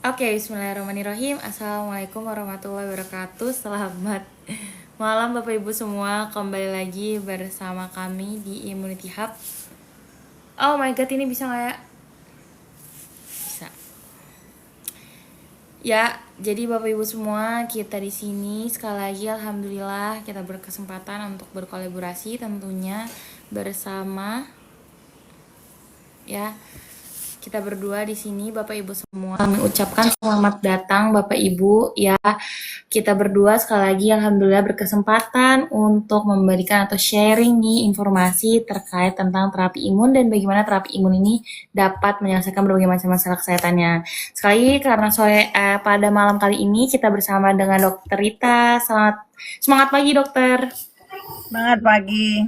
Oke, bismillahirrahmanirrahim. Assalamualaikum warahmatullahi wabarakatuh. Selamat malam Bapak Ibu semua. Kembali lagi bersama kami di Immunity Hub. Oh my god, ini bisa nggak ya? Bisa. Ya, jadi Bapak Ibu semua, kita di sini sekali lagi alhamdulillah kita berkesempatan untuk berkolaborasi tentunya bersama ya kita berdua di sini Bapak Ibu semua. Kami ucapkan selamat datang Bapak Ibu ya. Kita berdua sekali lagi alhamdulillah berkesempatan untuk memberikan atau sharing nih informasi terkait tentang terapi imun dan bagaimana terapi imun ini dapat menyelesaikan berbagai macam masalah kesehatannya. Sekali karena pada malam kali ini kita bersama dengan Dokter Rita. Semangat pagi Dokter. Semangat pagi.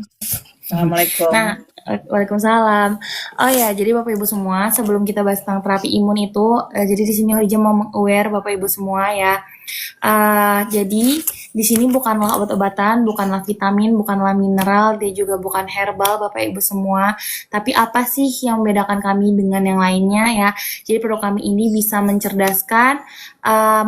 Assalamualaikum. Nah, Waalaikumsalam. Oh ya, jadi Bapak Ibu semua, sebelum kita bahas tentang terapi imun itu, jadi di sini Horizon mau aware Bapak Ibu semua ya. Jadi di sini bukanlah obat-obatan, bukanlah vitamin, bukanlah mineral, dia juga bukan herbal Bapak Ibu semua. Tapi apa sih yang membedakan kami dengan yang lainnya ya? Jadi produk kami ini bisa mencerdaskan,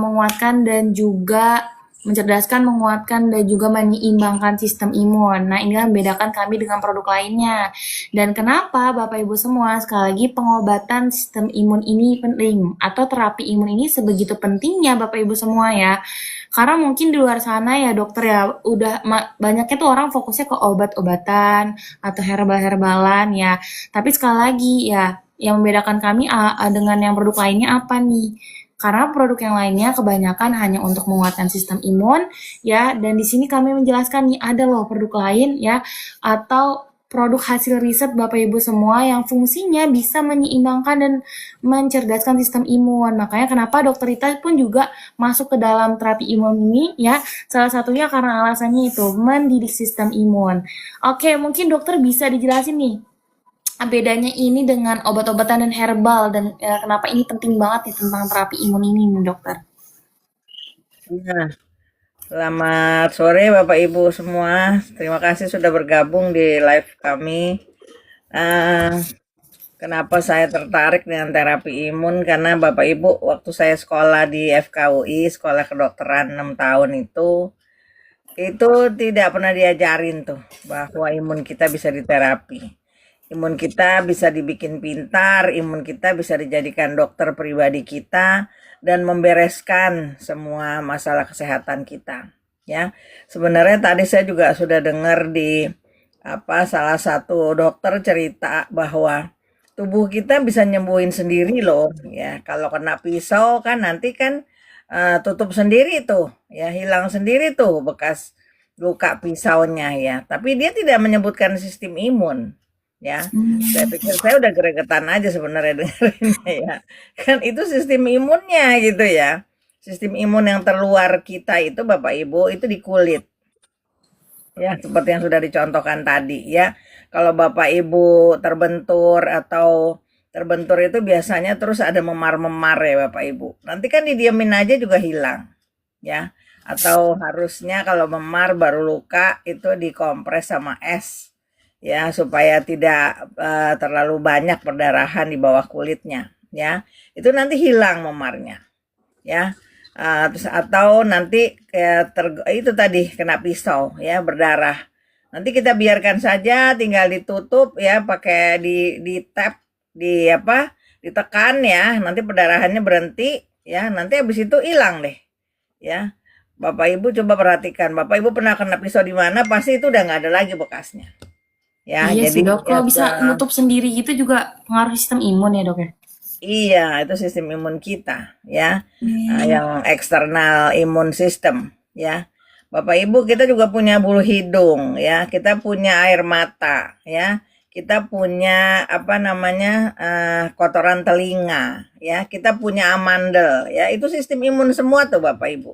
menguatkan dan juga menguatkan, dan juga menyeimbangkan sistem imun. Nah, inilah membedakan kami dengan produk lainnya. Dan kenapa Bapak Ibu semua, sekali lagi pengobatan sistem imun ini penting, atau terapi imun ini sebegitu pentingnya Bapak Ibu semua ya. Karena mungkin di luar sana ya dokter ya, udah banyaknya tuh orang fokusnya ke obat-obatan atau herbal-herbalan ya. Tapi sekali lagi ya, yang membedakan kami dengan yang produk lainnya apa nih? Karena produk yang lainnya kebanyakan hanya untuk menguatkan sistem imun ya, dan di sini kami menjelaskan nih ada loh produk lain ya, atau produk hasil riset Bapak Ibu semua yang fungsinya bisa menyeimbangkan dan mencerdaskan sistem imun. Makanya kenapa Dokter Rita pun juga masuk ke dalam terapi imun ini ya, salah satunya karena alasannya itu mendidik sistem imun. Oke, mungkin dokter bisa dijelasin nih bedanya ini dengan obat-obatan dan herbal, dan kenapa ini penting banget nih tentang terapi imun ini nih dokter. Nah, selamat sore Bapak Ibu semua. Terima kasih sudah bergabung di live kami. Uh, Kenapa saya tertarik dengan terapi imun? Karena Bapak Ibu, waktu saya sekolah di FKUI, Sekolah Kedokteran 6 tahun itu tidak pernah diajarin tuh bahwa imun kita bisa diterapi. Imun kita bisa dibikin pintar, imun kita bisa dijadikan dokter pribadi kita dan membereskan semua masalah kesehatan kita. Ya, sebenarnya tadi saya juga sudah dengar di salah satu dokter cerita bahwa tubuh kita bisa nyembuhin sendiri loh. Ya, kalau kena pisau kan nanti kan tutup sendiri tuh, ya hilang sendiri tuh bekas luka pisaunya ya. Tapi dia tidak menyebutkan sistem imun. Ya, saya pikir saya udah gregetan aja sebenarnya dengerinnya ya. Kan itu sistem imunnya gitu ya. Sistem imun yang terluar kita itu Bapak Ibu itu di kulit. Ya, seperti yang sudah dicontohkan tadi ya. Kalau Bapak Ibu terbentur itu biasanya terus ada memar-memar ya Bapak Ibu. Nanti kan didiemin aja juga hilang ya. Atau harusnya kalau memar baru luka itu dikompres sama es ya supaya tidak terlalu banyak perdarahan di bawah kulitnya ya. Itu nanti hilang memarnya ya. Terus atau nanti kayak itu tadi kena pisau ya berdarah. Nanti kita biarkan saja tinggal ditutup ya pakai di tap ditekan ya. Nanti perdarahannya berhenti ya. Nanti habis itu hilang deh ya. Bapak Ibu coba perhatikan. Bapak Ibu pernah kena pisau di mana pasti itu udah nggak ada lagi bekasnya. Ya, Iya sih jadi dok, kalau bisa nutup sendiri gitu juga pengaruh sistem imun ya dok ya. iya, itu sistem imun kita, ya, Hmm. yang eksternal imun system, ya. Bapak Ibu, kita juga punya bulu hidung, ya, kita punya air mata, ya, kita punya apa namanya kotoran telinga, ya, kita punya amandel, ya, itu sistem imun semua tuh Bapak Ibu.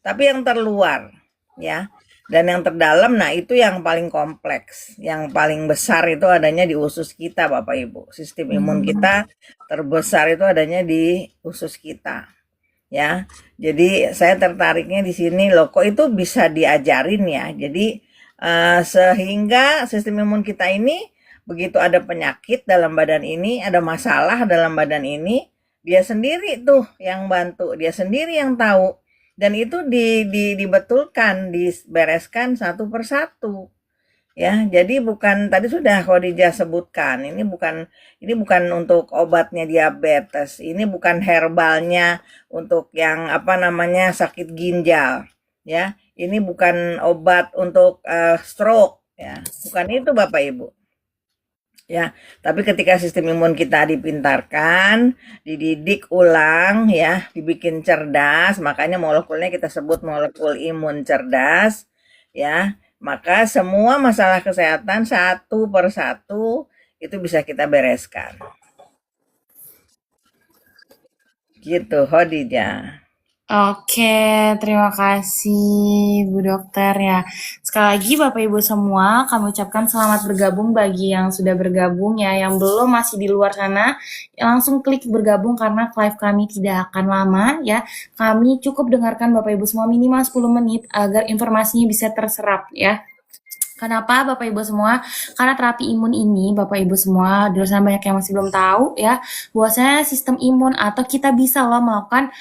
Tapi yang terluar, ya, dan yang terdalam, nah itu yang paling kompleks, yang paling besar itu adanya di usus kita, Bapak Ibu. Sistem imun kita terbesar itu adanya di usus kita, ya. Jadi saya tertariknya di sini loh, kok itu bisa diajarin ya. Jadi sehingga sistem imun kita ini begitu ada penyakit dalam badan ini, ada masalah dalam badan ini, Dia sendiri tuh yang bantu, dia sendiri yang tahu. Dan itu dibetulkan, dibereskan satu persatu. Ya, jadi bukan tadi sudah Khadijah sebutkan, ini bukan untuk obatnya diabetes, ini bukan herbalnya untuk yang apa namanya sakit ginjal, ya. Ini bukan obat untuk stroke, ya. Bukan itu Bapak Ibu. Ya, tapi ketika sistem imun kita dipintarkan, dididik ulang ya, dibikin cerdas, makanya molekulnya kita sebut molekul imun cerdas ya. Maka semua masalah kesehatan satu persatu itu bisa kita bereskan. Gitu, Khadijah. Oke, terima kasih Bu Dokter ya. Sekali lagi Bapak Ibu semua, kami ucapkan selamat bergabung bagi yang sudah bergabung ya. Yang belum masih di luar sana, langsung klik bergabung karena live kami tidak akan lama ya. Kami cukup dengarkan Bapak Ibu semua minimal 10 menit agar informasinya bisa terserap ya. Kenapa Bapak Ibu semua? Karena terapi imun ini Bapak Ibu semua, di luar sana banyak yang masih belum tahu ya, bahwasanya sistem imun atau kita bisa loh melakukan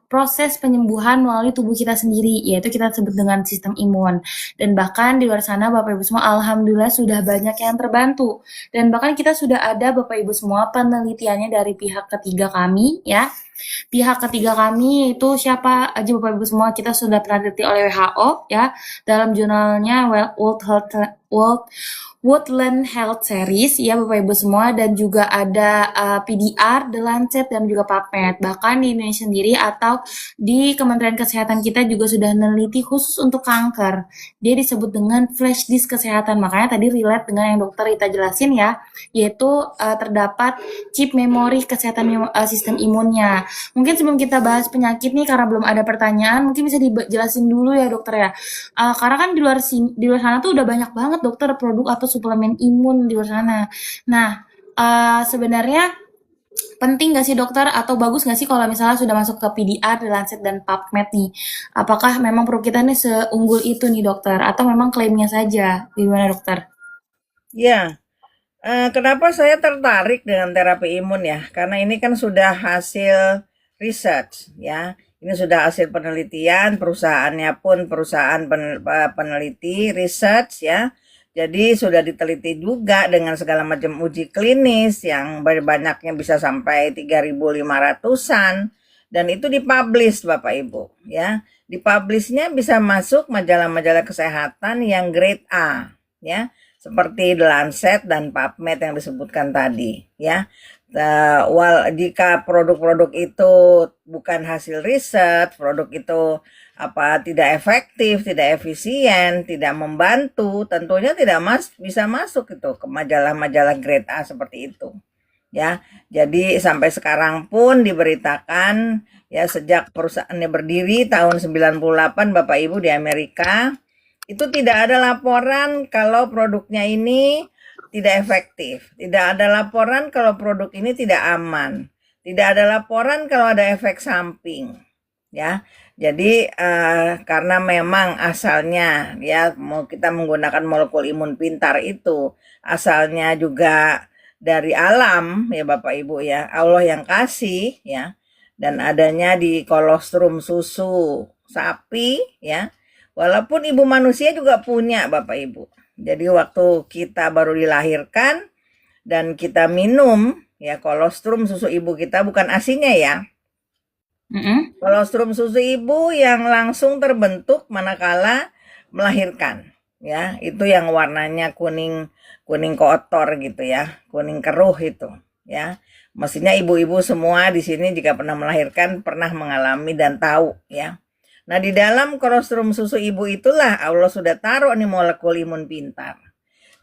proses penyembuhan melalui tubuh kita sendiri, yaitu kita sebut dengan sistem imun. Dan bahkan di luar sana Bapak Ibu semua, alhamdulillah sudah banyak yang terbantu. Dan bahkan kita sudah ada Bapak Ibu semua penelitiannya dari pihak ketiga kami ya. Pihak ketiga kami itu siapa aja Bapak Ibu semua, kita sudah peneliti oleh WHO ya dalam jurnalnya World Woodland Health Series ya Bapak Ibu semua, dan juga ada PDR, The Lancet, dan juga PubMed. Bahkan di Indonesia sendiri atau di Kementerian Kesehatan kita juga sudah meneliti khusus untuk kanker. Dia disebut dengan flash disk kesehatan. Makanya tadi relate dengan yang dokter Rita jelasin ya, yaitu terdapat chip memori kesehatan sistem imunnya. Mungkin sebelum kita bahas penyakit nih, karena belum ada pertanyaan, mungkin bisa dijelasin dulu ya dokter ya. Karena kan di luar sana tuh udah banyak banget dokter produk atau suplemen imun di luar sana. Nah, sebenarnya penting nggak sih dokter atau bagus nggak sih kalau misalnya sudah masuk ke PDR, The Lancet, dan PubMed nih? Apakah memang produk kita nih seunggul itu nih dokter atau memang klaimnya saja? Gimana dokter? Ya, kenapa saya tertarik dengan terapi imun ya? Karena ini kan sudah hasil research ya. Ini sudah hasil penelitian, perusahaannya pun perusahaan peneliti research ya. Jadi sudah diteliti juga dengan segala macam uji klinis yang banyaknya bisa sampai 3.500-an dan itu dipublish Bapak Ibu ya. Dipublishnya bisa masuk majalah-majalah kesehatan yang grade A ya, seperti The Lancet dan PubMed yang disebutkan tadi ya. Jika produk-produk itu bukan hasil riset, produk itu tidak efektif, tidak efisien, tidak membantu, tentunya tidak bisa masuk itu ke majalah-majalah grade A seperti itu. Ya, jadi sampai sekarang pun diberitakan ya sejak perusahaannya berdiri tahun 98 Bapak Ibu di Amerika, itu tidak ada laporan kalau produknya ini tidak efektif. Tidak ada laporan kalau produk ini tidak aman. Tidak ada laporan kalau ada efek samping. Ya, jadi karena memang asalnya ya mau kita menggunakan molekul imun pintar itu asalnya juga dari alam ya Bapak Ibu ya, Allah yang kasih ya, dan adanya di kolostrum susu sapi ya. Walaupun ibu manusia juga punya Bapak Ibu. Jadi waktu kita baru dilahirkan dan kita minum ya kolostrum susu ibu kita bukan asinya ya. Kolostrum susu ibu yang langsung terbentuk manakala melahirkan ya. Itu yang warnanya kuning kotor gitu ya, kuning keruh itu ya. Mestinya ibu-ibu semua di sini jika pernah melahirkan pernah mengalami dan tahu ya. Nah, di dalam kolostrum susu ibu itulah Allah sudah taruh nih molekul imun pintar.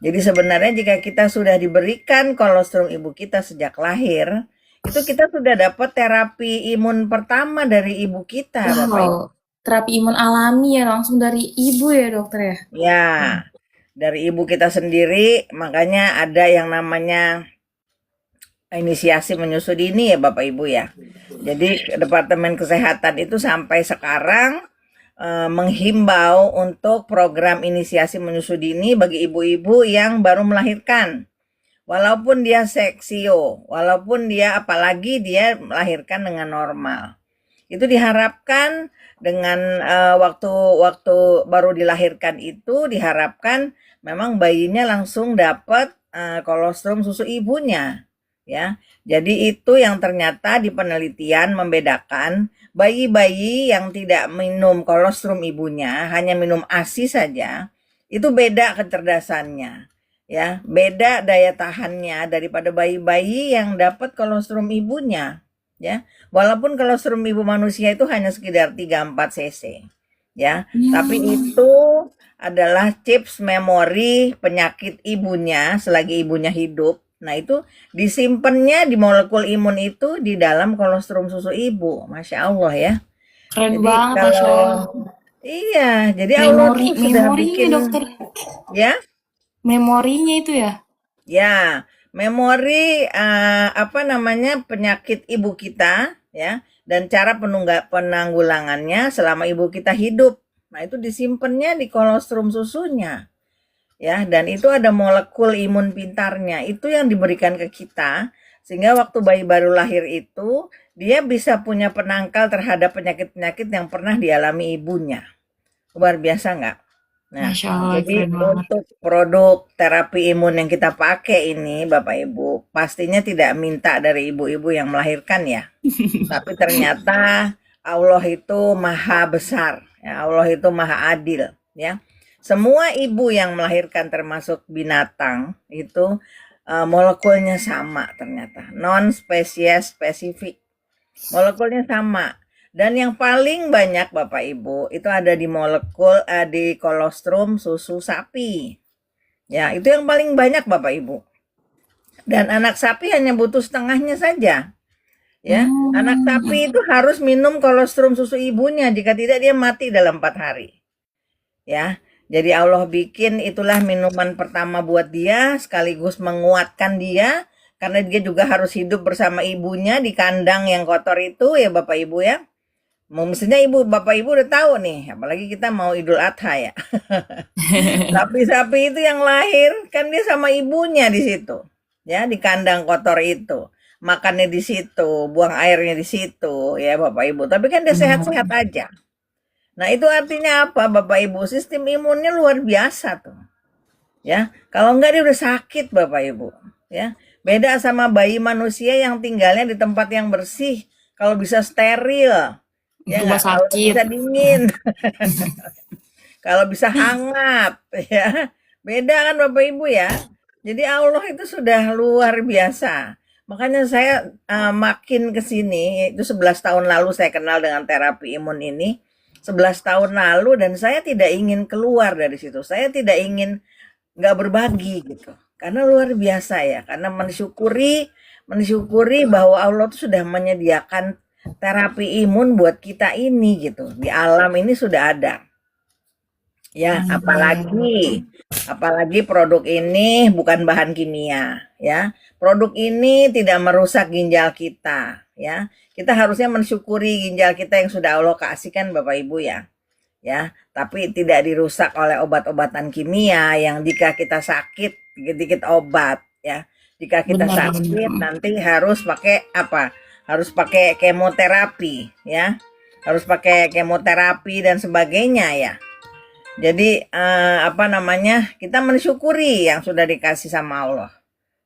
Jadi sebenarnya jika kita sudah diberikan kolostrum ibu kita sejak lahir, itu kita sudah dapat terapi imun pertama dari ibu kita, Bapak Ibu. Wow, terapi imun alami ya langsung dari ibu ya dokter ya? Ya, dari ibu kita sendiri, makanya ada yang namanya inisiasi menyusui dini ya Bapak Ibu ya. Jadi Departemen Kesehatan itu sampai sekarang menghimbau untuk program inisiasi menyusui dini bagi ibu-ibu yang baru melahirkan. walaupun dia seksio, walaupun dia apalagi dia melahirkan dengan normal. Itu diharapkan dengan waktu waktu baru dilahirkan itu diharapkan memang bayinya langsung dapat kolostrum susu ibunya, ya. Jadi itu yang ternyata di penelitian membedakan bayi-bayi yang tidak minum kolostrum ibunya, hanya minum ASI saja, itu beda kecerdasannya, ya, beda daya tahannya daripada bayi-bayi yang dapat kolostrum ibunya, ya. Walaupun kolostrum ibu manusia itu hanya sekitar 3-4 cc, ya, tapi Hmm, itu adalah chips memori penyakit ibunya selagi ibunya hidup. Nah, itu disimpannya di molekul imun itu di dalam kolostrum susu ibu. Masya Allah ya. keren Jadi banget, Masya kalau Allah. iya, jadi Allah Memori, tuh sudah memorinya bikin dokter. ya, Memorinya itu ya. ya, memori apa namanya penyakit ibu kita ya dan cara penanggulangannya selama ibu kita hidup. Nah, itu disimpannya di kolostrum susunya. Ya, dan itu ada molekul imun pintarnya, itu yang diberikan ke kita, sehingga waktu bayi baru lahir itu, dia bisa punya penangkal terhadap penyakit-penyakit yang pernah dialami ibunya. Luar biasa nggak? Nah, Masya Allah, jadi keren banget. untuk produk terapi imun yang kita pakai ini, Bapak Ibu, pastinya tidak minta dari ibu-ibu yang melahirkan ya. Tapi ternyata Allah itu maha besar, ya, Allah itu maha adil, ya. Semua ibu yang melahirkan termasuk binatang itu molekulnya sama ternyata, non spesies spesifik. Molekulnya sama. Dan yang paling banyak Bapak Ibu itu ada di molekul di kolostrum susu sapi. Ya, itu yang paling banyak Bapak Ibu. Dan anak sapi hanya butuh setengahnya saja. Ya, anak Hmm, sapi itu harus minum kolostrum susu ibunya, jika tidak dia mati dalam 4 hari. Ya. Jadi Allah bikin itulah minuman pertama buat dia, sekaligus menguatkan dia karena dia juga harus hidup bersama ibunya di kandang yang kotor itu ya Bapak Ibu ya. Mestinya ibu bapak ibu udah tahu nih, apalagi kita mau Idul Adha ya. Sapi-sapi itu yang lahir kan dia sama ibunya di situ. Ya, di kandang kotor itu. Makannya di situ, buang airnya di situ, ya Bapak Ibu. Tapi kan dia sehat-sehat benar. aja. Nah, itu artinya apa Bapak Ibu? Sistem imunnya luar biasa tuh. Ya, kalau enggak dia udah sakit Bapak Ibu. Ya, beda sama bayi manusia yang tinggalnya di tempat yang bersih. Kalau bisa steril, ya Rumah enggak? Kalau sakit. bisa dingin, kalau bisa hangat, ya. Beda kan Bapak Ibu ya. Jadi Allah itu sudah luar biasa. Makanya saya makin ke sini, itu 11 tahun lalu saya kenal dengan terapi imun ini. 11 tahun lalu dan saya tidak ingin keluar dari situ. Saya tidak ingin nggak berbagi gitu. Karena luar biasa ya, karena mensyukuri mensyukuri bahwa Allah tuh sudah menyediakan terapi imun buat kita ini gitu. Di alam ini sudah ada. Ya, apalagi apalagi produk ini bukan bahan kimia, ya. Produk ini tidak merusak ginjal kita, ya. Kita harusnya mensyukuri ginjal kita yang sudah Allah kasihkan Bapak Ibu ya. Ya, tapi tidak dirusak oleh obat-obatan kimia yang jika kita sakit dikit-dikit obat, ya. Jika kita Benar, benar. sakit nanti harus pakai apa? Harus pakai kemoterapi, ya. Harus pakai kemoterapi dan sebagainya ya. Jadi apa namanya? Kita mensyukuri yang sudah dikasih sama Allah,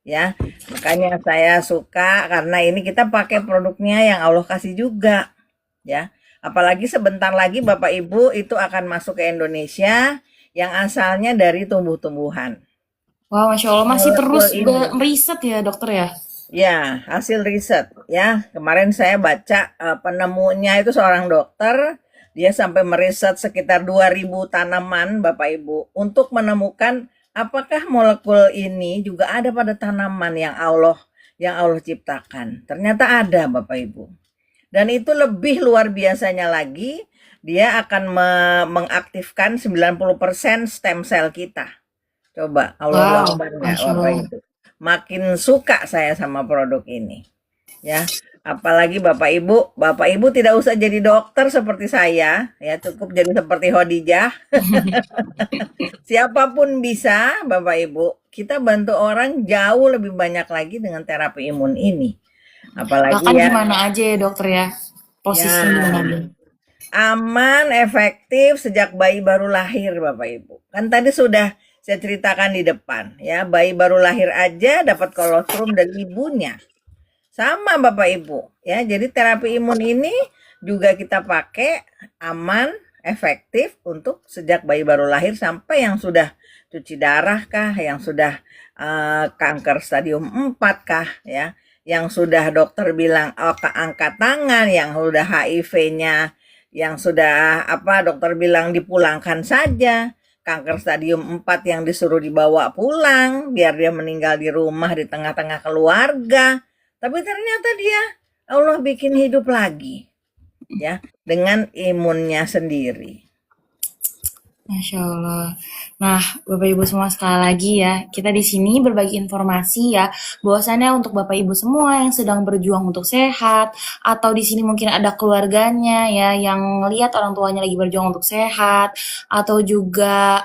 ya. Makanya saya suka karena ini kita pakai produknya yang Allah kasih juga, ya. Apalagi sebentar lagi Bapak Ibu itu akan masuk ke Indonesia yang asalnya dari tumbuh-tumbuhan. Wah, Masya Allah masih terus Molekul ini. riset ya dokter ya. Ya, hasil riset ya. Kemarin saya baca penemunya itu seorang dokter, dia sampai meriset sekitar 2000 tanaman Bapak Ibu untuk menemukan apakah molekul ini juga ada pada tanaman yang Allah ciptakan. Ternyata ada Bapak Ibu. Dan itu lebih luar biasanya lagi, dia akan mengaktifkan 90% stem cell kita. Coba, Allahu Wow, Akbar nggak Masya Bapak Allah. Ibu? Makin suka saya sama produk ini. ya. Apalagi Bapak Ibu tidak usah jadi dokter seperti saya, ya cukup jadi seperti Khadijah. Siapapun bisa, Bapak Ibu. Kita bantu orang jauh lebih banyak lagi dengan terapi imun ini. Apalagi Bahkan di ya, mana aja ya dokter ya. Posisinya di mana aja. ya aman, efektif sejak bayi baru lahir, Bapak Ibu. Kan tadi sudah saya ceritakan di depan, ya bayi baru lahir aja dapat kolostrum dari ibunya. Sama Bapak Ibu, ya. Jadi terapi imun ini juga kita pakai aman, efektif untuk sejak bayi baru lahir sampai yang sudah cuci darah kah, yang sudah kanker stadium 4 kah, ya. Yang sudah dokter bilang angkat tangan, yang sudah HIV-nya, yang sudah dokter bilang dipulangkan saja. Kanker stadium 4 yang disuruh dibawa pulang biar dia meninggal di rumah di tengah-tengah keluarga. Tapi ternyata dia Allah bikin hidup lagi, ya, dengan imunnya sendiri. Masya Allah. Nah, Bapak Ibu semua sekali lagi ya, kita di sini berbagi informasi ya, bahwasannya untuk Bapak Ibu semua yang sedang berjuang untuk sehat, atau di sini mungkin ada keluarganya ya, yang lihat orang tuanya lagi berjuang untuk sehat, atau juga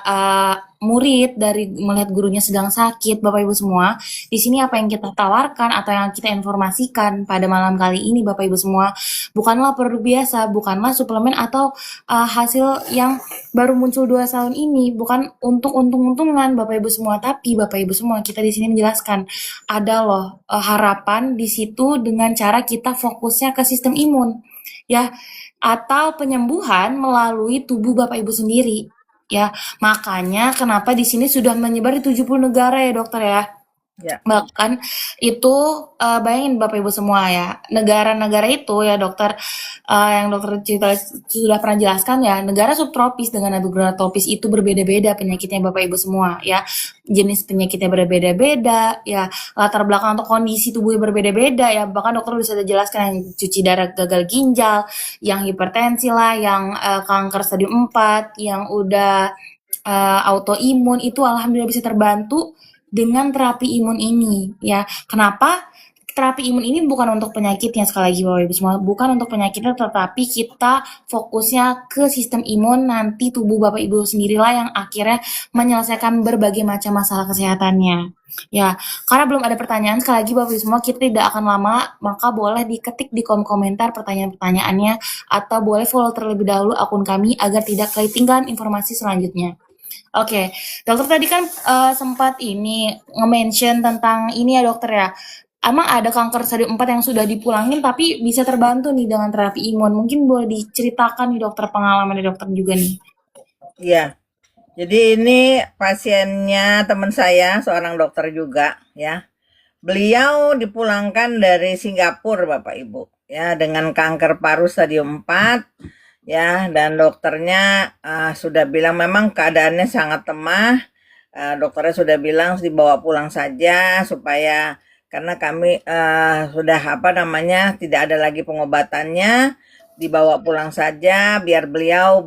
murid dari melihat gurunya sedang sakit, Bapak Ibu semua, di sini apa yang kita tawarkan atau yang kita informasikan pada malam kali ini, Bapak Ibu semua, bukanlah produk biasa, bukanlah suplemen atau hasil yang baru muncul 2 tahun ini, bukan untuk untung-untungan Bapak Ibu semua, tapi Bapak Ibu semua kita di sini menjelaskan ada loh harapan di situ dengan cara kita fokusnya ke sistem imun ya, atau penyembuhan melalui tubuh Bapak Ibu sendiri ya. Makanya kenapa di sini sudah menyebar di 70 negara ya dokter ya. Ya, Bahkan itu bayangin Bapak Ibu semua ya, negara-negara itu ya dokter, yang dokter cerita sudah pernah jelaskan ya, negara subtropis dengan negara tropis itu berbeda-beda penyakitnya Bapak Ibu semua ya, jenis penyakitnya berbeda-beda ya, latar belakang atau kondisi tubuhnya berbeda-beda ya, bahkan dokter bisa jelaskan yang cuci darah gagal ginjal, yang hipertensi lah, yang kanker stadium 4, yang udah autoimun itu alhamdulillah bisa terbantu dengan terapi imun ini ya. Kenapa? Terapi imun ini bukan untuk penyakitnya, sekali lagi Bapak Ibu semua, bukan untuk penyakitnya, tetapi kita fokusnya ke sistem imun, nanti tubuh Bapak Ibu sendirilah yang akhirnya menyelesaikan berbagai macam masalah kesehatannya. Ya, karena belum ada pertanyaan, sekali lagi Bapak Ibu semua, kita tidak akan lama, maka boleh diketik di kolom komentar pertanyaan-pertanyaannya, atau boleh follow terlebih dahulu akun kami agar tidak ketinggalan informasi selanjutnya. Oke, dokter tadi kan sempat ini nge-mention tentang ini ya dokter ya. Emang ada kanker stadium 4 yang sudah dipulangin tapi bisa terbantu nih dengan terapi imun. Mungkin boleh diceritakan nih dokter, pengalaman dari dokter juga nih. iya. Jadi ini pasiennya teman saya, seorang dokter juga, ya. Beliau dipulangkan dari Singapura, Bapak Ibu, ya, dengan kanker paru stadium 4, ya, dan dokternya sudah bilang memang keadaannya sangat lemah. Dokternya sudah bilang dibawa pulang saja supaya karena kami sudah tidak ada lagi pengobatannya, dibawa pulang saja biar beliau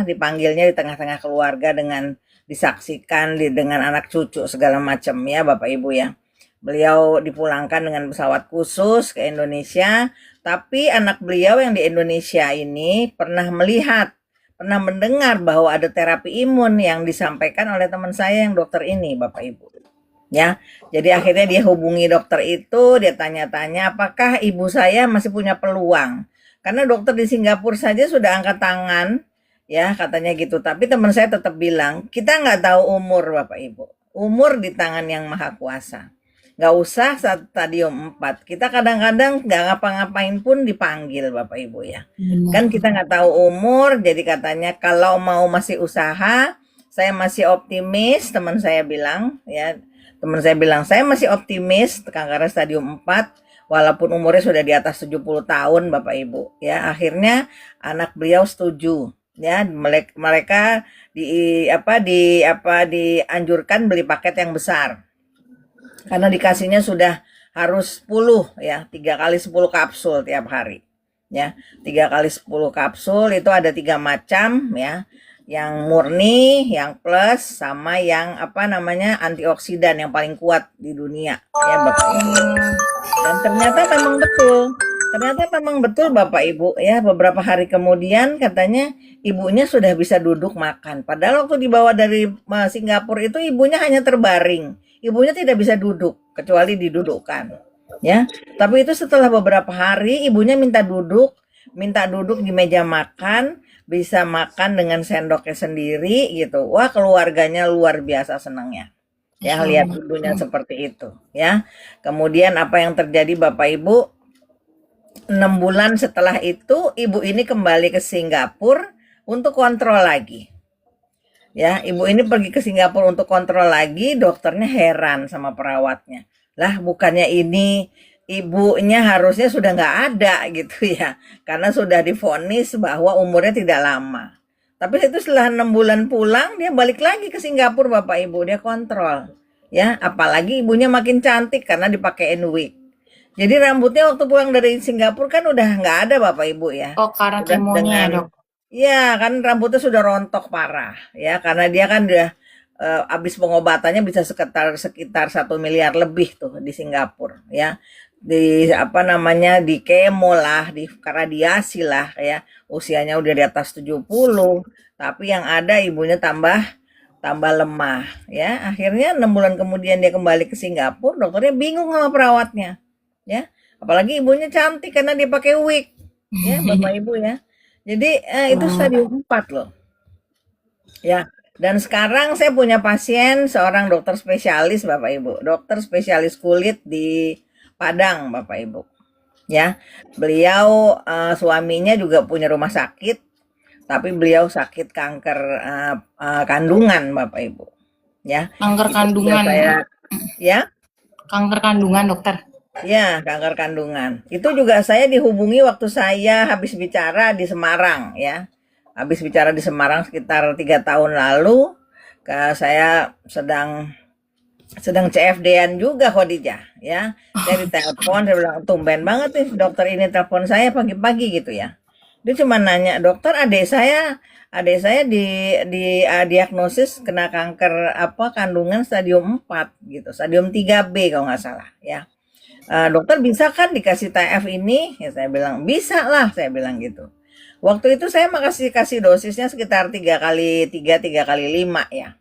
dipanggilnya di tengah-tengah keluarga dengan disaksikan dengan anak cucu segala macam ya Bapak Ibu ya. Beliau dipulangkan dengan pesawat khusus ke Indonesia, tapi anak beliau yang di Indonesia ini pernah mendengar bahwa ada terapi imun yang disampaikan oleh teman saya yang dokter ini, Bapak Ibu. Ya, jadi akhirnya dia hubungi dokter itu, dia tanya-tanya apakah ibu saya masih punya peluang. Karena dokter di Singapura saja sudah angkat tangan, ya katanya gitu. Tapi teman saya tetap bilang, kita nggak tahu umur Bapak Ibu. Umur di tangan yang maha kuasa. Nggak usah stadium 4. Kita kadang-kadang nggak ngapa-ngapain pun dipanggil Bapak Ibu ya. Benar. Kan kita nggak tahu umur, jadi katanya kalau mau masih usaha, saya masih optimis, teman saya bilang ya. Teman saya bilang, saya masih optimis kanker stadium 4 walaupun umurnya sudah di atas 70 tahun Bapak Ibu. Ya, akhirnya anak beliau setuju. Ya, mereka dianjurkan beli paket yang besar. Karena dikasihnya sudah harus 10 ya, 3 kali 10 kapsul tiap hari. Ya, 3 kali 10 kapsul itu ada 3 macam ya. Yang murni, yang plus, sama yang antioksidan yang paling kuat di dunia ya Bapak Ibu. Dan ternyata memang betul Bapak Ibu ya, beberapa hari kemudian katanya ibunya sudah bisa duduk makan. Padahal waktu dibawa dari Singapura itu ibunya hanya terbaring. Ibunya tidak bisa duduk kecuali didudukkan. Ya. Tapi itu setelah beberapa hari ibunya minta duduk di meja makan, bisa makan dengan sendoknya sendiri gitu. Wah, keluarganya luar biasa senangnya. Ya, Masya lihat Allah. ibunya seperti itu, ya. Kemudian apa yang terjadi Bapak Ibu, 6 bulan setelah itu ibu ini kembali ke Singapura untuk kontrol lagi. Ya, ibu ini pergi ke Singapura untuk kontrol lagi, dokternya heran sama perawatnya. Lah, bukannya ini ibunya harusnya sudah nggak ada gitu ya, karena sudah divonis bahwa umurnya tidak lama. Tapi itu setelah 6 bulan pulang, dia balik lagi ke Singapura Bapak Ibu, dia kontrol. Ya, apalagi ibunya makin cantik karena dipakein wig. Jadi rambutnya waktu pulang dari Singapura kan udah nggak ada Bapak Ibu ya. Oh, karena Udah kemonya ya, dengan, dok. ya kan rambutnya sudah rontok parah ya karena dia kan udah habis pengobatannya bisa sekitar sekitar 1 miliar lebih tuh di Singapura ya. Di apa namanya di kemo lah, di radiasi lah ya. Usianya udah di atas 70, tapi yang ada ibunya tambah tambah lemah ya. Akhirnya 6 bulan kemudian dia kembali ke Singapura, dokternya bingung sama perawatnya ya, apalagi ibunya cantik karena dia pakai wig ya Bapak Ibu ya. Jadi itu Wah, stadium 4 loh ya. Dan sekarang saya punya pasien seorang dokter spesialis Bapak Ibu, dokter spesialis kulit di Padang Bapak Ibu ya. Beliau suaminya juga punya rumah sakit, tapi beliau sakit kanker kandungan Bapak Ibu ya. kanker Itu juga kandungan. saya ya. Kanker kandungan, dokter. Ya, kanker kandungan. Itu juga saya dihubungi waktu saya habis bicara di Semarang ya. Habis bicara di Semarang sekitar 3 tahun lalu, saya sedang CFD-an juga Khadijah ya. Saya ditelepon, saya bilang tumben banget nih dokter ini telepon saya pagi-pagi gitu ya. Dia cuma nanya, dokter adik saya diagnosis kena kanker apa kandungan stadium 4 gitu, stadium 3B kalau nggak salah ya. Dokter bisa kan dikasih TF ini? Ya saya bilang, bisa lah, saya bilang gitu. Waktu itu saya kasih dosisnya sekitar 3 kali 3, 3 kali 5 ya.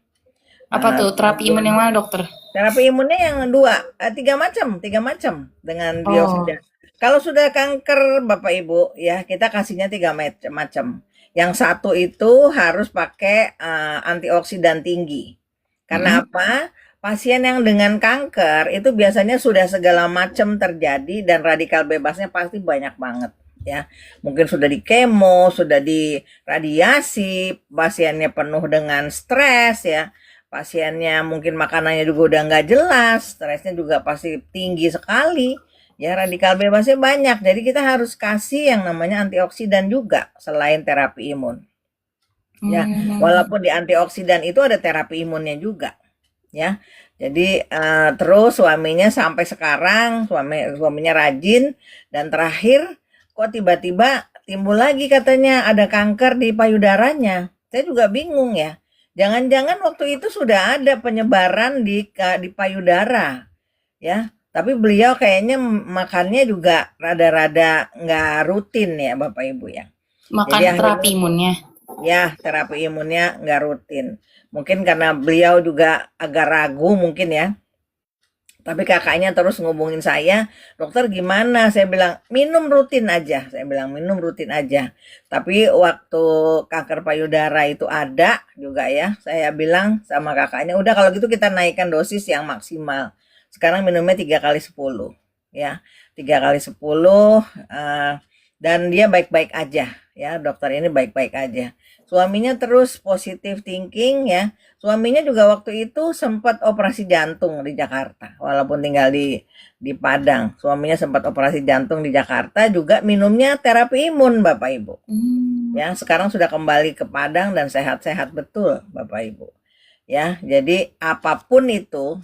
Apa tuh terapi imun yang Kemudian mana, dokter? terapi imunnya yang dua, 3 macam dengan Oh, biosida. Kalau sudah kanker Bapak Ibu ya kita kasihnya 3 macam. Yang satu itu harus pakai antioksidan tinggi. Karena mm-mm. apa? Pasien yang dengan kanker itu biasanya sudah segala macam terjadi dan radikal bebasnya pasti banyak banget ya. Mungkin sudah di kemo, sudah di radiasi, pasiennya penuh dengan stres ya. Pasiennya mungkin makanannya juga udah nggak jelas, stresnya juga pasti tinggi sekali. Ya, radikal bebasnya banyak. Jadi kita harus kasih yang namanya antioksidan juga selain terapi imun. Ya, Hmm, walaupun di antioksidan itu ada terapi imunnya juga ya. Jadi terus suaminya sampai sekarang suaminya rajin dan terakhir kok tiba-tiba timbul lagi katanya ada kanker di payudaranya. Saya juga bingung ya. Jangan-jangan waktu itu sudah ada penyebaran di payudara ya. Tapi beliau kayaknya makannya juga rada-rada nggak rutin ya Bapak Ibu ya. makan Jadi terapi akhirnya imunnya. ya, terapi imunnya nggak rutin. Mungkin karena beliau juga agak ragu mungkin ya. Tapi kakaknya terus ngubungin saya, dokter gimana? Saya bilang, minum rutin aja. Saya bilang, minum rutin aja. Tapi waktu kanker payudara itu ada juga ya, saya bilang sama kakaknya, udah kalau gitu kita naikkan dosis yang maksimal. Sekarang minumnya 3 kali 10. Ya, 3 kali 10. Dan dia baik-baik aja. Ya, dokter ini baik-baik aja. Suaminya terus positive thinking ya. Suaminya juga waktu itu sempat operasi jantung di Jakarta, walaupun tinggal di Padang. Suaminya sempat operasi jantung di Jakarta, juga minumnya terapi imun, Bapak Ibu. Hmm, Ya, sekarang sudah kembali ke Padang dan sehat-sehat betul, Bapak Ibu. Ya, jadi apapun itu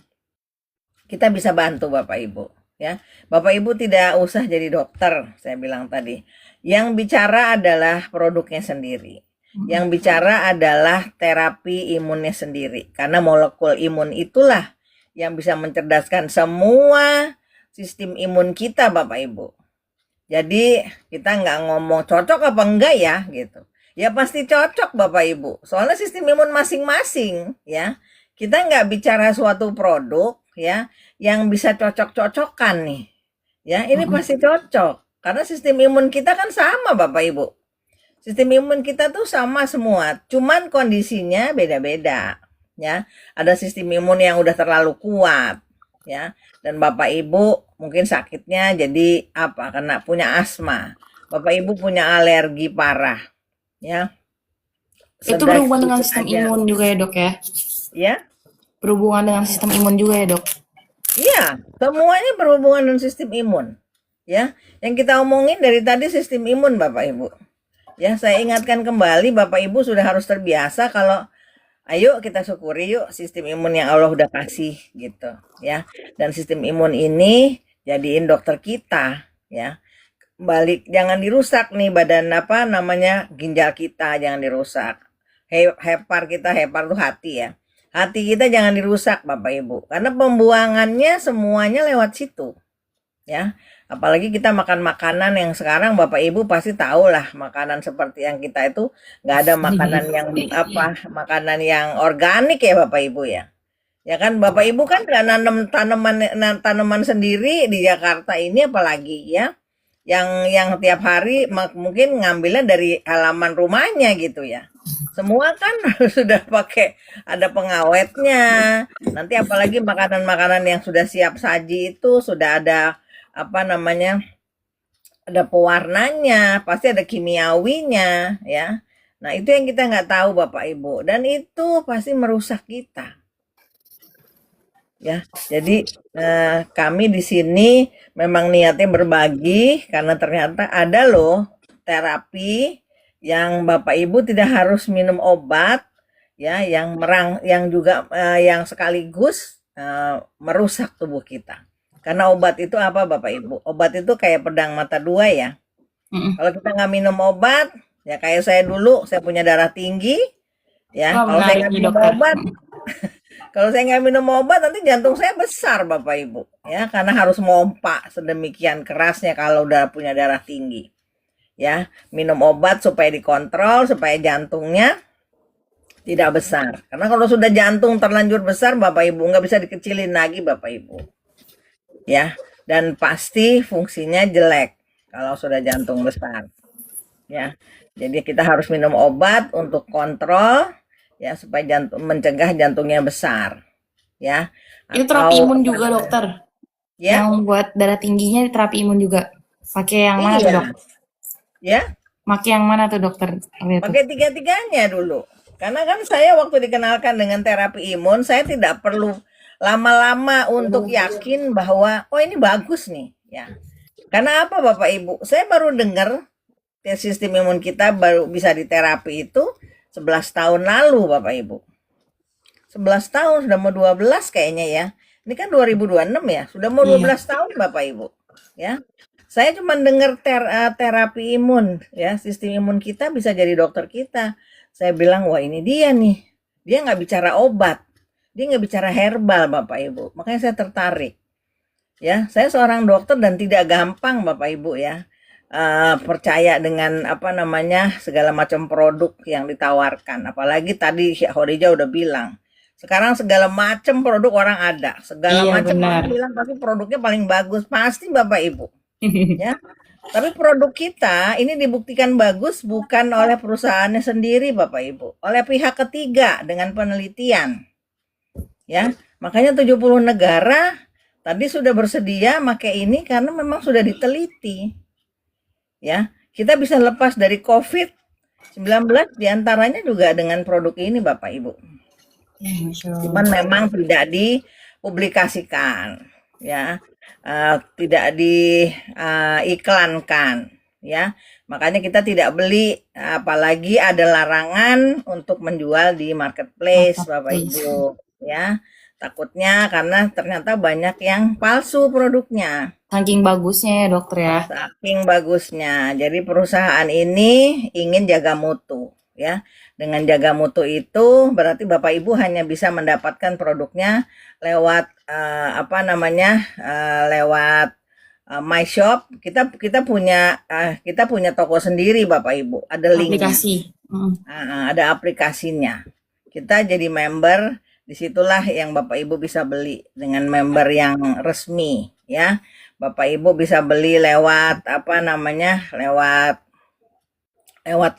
kita bisa bantu Bapak Ibu. Ya, Bapak Ibu tidak usah jadi dokter, saya bilang tadi. Yang bicara adalah produknya sendiri. Yang bicara adalah terapi imunnya sendiri. Karena molekul imun itulah yang bisa mencerdaskan semua sistem imun kita Bapak Ibu. Jadi kita nggak ngomong cocok apa enggak ya gitu. Ya pasti cocok Bapak Ibu. Soalnya sistem imun masing-masing ya. Kita nggak bicara suatu produk ya yang bisa cocok-cocokan nih. Ya, ini pasti cocok. Karena sistem imun kita kan sama Bapak Ibu. Sistem imun kita tuh sama semua, cuman kondisinya beda-beda ya. Ada sistem imun yang udah terlalu kuat ya. Dan Bapak Ibu mungkin sakitnya jadi apa? Karena punya asma. Bapak Ibu punya alergi parah ya. Itu Sedang berhubungan dengan sedikit sistem aja imun juga ya dok ya? ya. Berhubungan dengan sistem imun juga ya dok? Iya, semuanya berhubungan dengan sistem imun. Ya, yang kita omongin dari tadi sistem imun Bapak Ibu. Ya, saya ingatkan kembali Bapak Ibu sudah harus terbiasa kalau ayo kita syukuri yuk sistem imun yang Allah udah kasih gitu ya. Dan sistem imun ini jadiin dokter kita ya. Balik jangan dirusak nih badan apa namanya ginjal kita jangan dirusak. Hepar kita, hepar tuh hati ya. Hati kita jangan dirusak Bapak Ibu karena pembuangannya semuanya lewat situ ya. Apalagi kita makan makanan yang sekarang Bapak Ibu pasti tahu lah makanan seperti yang kita itu nggak ada makanan yang apa makanan yang organik ya Bapak Ibu ya. Ya kan Bapak Ibu kan nggak nanam tanaman sendiri di Jakarta ini apalagi ya. Yang tiap hari mungkin ngambilnya dari halaman rumahnya gitu ya. Semua kan sudah pakai ada pengawetnya. Nanti apalagi makanan-makanan yang sudah siap saji itu sudah ada apa namanya? Ada pewarnanya, pasti ada kimiawinya ya. Nah, itu yang kita nggak tahu Bapak Ibu dan itu pasti merusak kita. Ya, jadi kami di sini memang niatnya berbagi karena ternyata ada loh terapi yang Bapak Ibu tidak harus minum obat ya yang juga yang sekaligus merusak tubuh kita. Karena obat itu apa Bapak Ibu? Obat itu kayak pedang mata dua ya. Kalau kita nggak minum obat, ya kayak saya dulu, saya punya darah tinggi, ya. Oh, Kalau saya menarik nggak nih minum dokter. obat, kalau saya nggak minum obat nanti jantung saya besar Bapak Ibu, ya karena harus mompa sedemikian kerasnya kalau udah punya darah tinggi, ya. Minum obat supaya dikontrol supaya jantungnya tidak besar. Karena kalau sudah jantung terlanjur besar Bapak Ibu nggak bisa dikecilin lagi Bapak Ibu, ya. Dan pasti fungsinya jelek kalau sudah jantung besar, ya. Jadi kita harus minum obat untuk kontrol ya supaya mencegah jantungnya besar ya Itu terapi atau imun apa juga namanya dokter? ya Yang buat darah tingginya terapi imun juga? Pakai yang mana tuh dok? iya ya Pakai yang mana tuh dokter? Lihat tuh. pakai tiga-tiganya dulu karena kan saya waktu dikenalkan dengan terapi imun saya tidak perlu lama-lama untuk yakin bahwa oh ini bagus nih ya karena apa Bapak Ibu saya baru dengar sistem imun kita baru bisa diterapi itu 11 tahun lalu Bapak Ibu 11 tahun sudah mau 12 kayaknya ya. Ini kan 2026 ya, sudah mau 12 Iya. tahun Bapak Ibu. Ya. Saya cuma dengar terapi imun ya, sistem imun kita bisa jadi dokter kita. Saya bilang wah ini dia nih. Dia nggak bicara obat. Dia nggak bicara herbal Bapak Ibu. Makanya saya tertarik. Ya, saya seorang dokter dan tidak gampang Bapak Ibu ya. Percaya dengan apa namanya segala macam produk yang ditawarkan. Apalagi tadi Syekh Khadijah udah bilang sekarang segala macam produk orang ada, segala Iya macam benar. orang bilang pasti produknya paling bagus, pasti Bapak Ibu, ya. Tapi produk kita ini dibuktikan bagus bukan oleh perusahaannya sendiri Bapak Ibu, oleh pihak ketiga dengan penelitian, ya. Makanya 70 negara tadi sudah bersedia pakai ini karena memang sudah diteliti, ya. Kita bisa lepas dari COVID-19 diantaranya juga dengan produk ini Bapak Ibu. Cuman memang tidak dipublikasikan ya tidak diiklankan ya makanya kita tidak beli apalagi ada larangan untuk menjual di marketplace Bapak Ibu ya takutnya karena ternyata banyak yang palsu produknya Saking bagusnya ya dokter ya. saking bagusnya jadi perusahaan ini ingin jaga mutu ya. Dengan jaga mutu itu berarti Bapak Ibu hanya bisa mendapatkan produknya lewat apa namanya? Lewat My Shop. Kita punya toko sendiri Bapak Ibu, ada linknya. Aplikasi. Ada aplikasinya. Kita jadi member, disitulah yang Bapak Ibu bisa beli dengan member yang resmi ya. Bapak Ibu bisa beli lewat apa namanya? lewat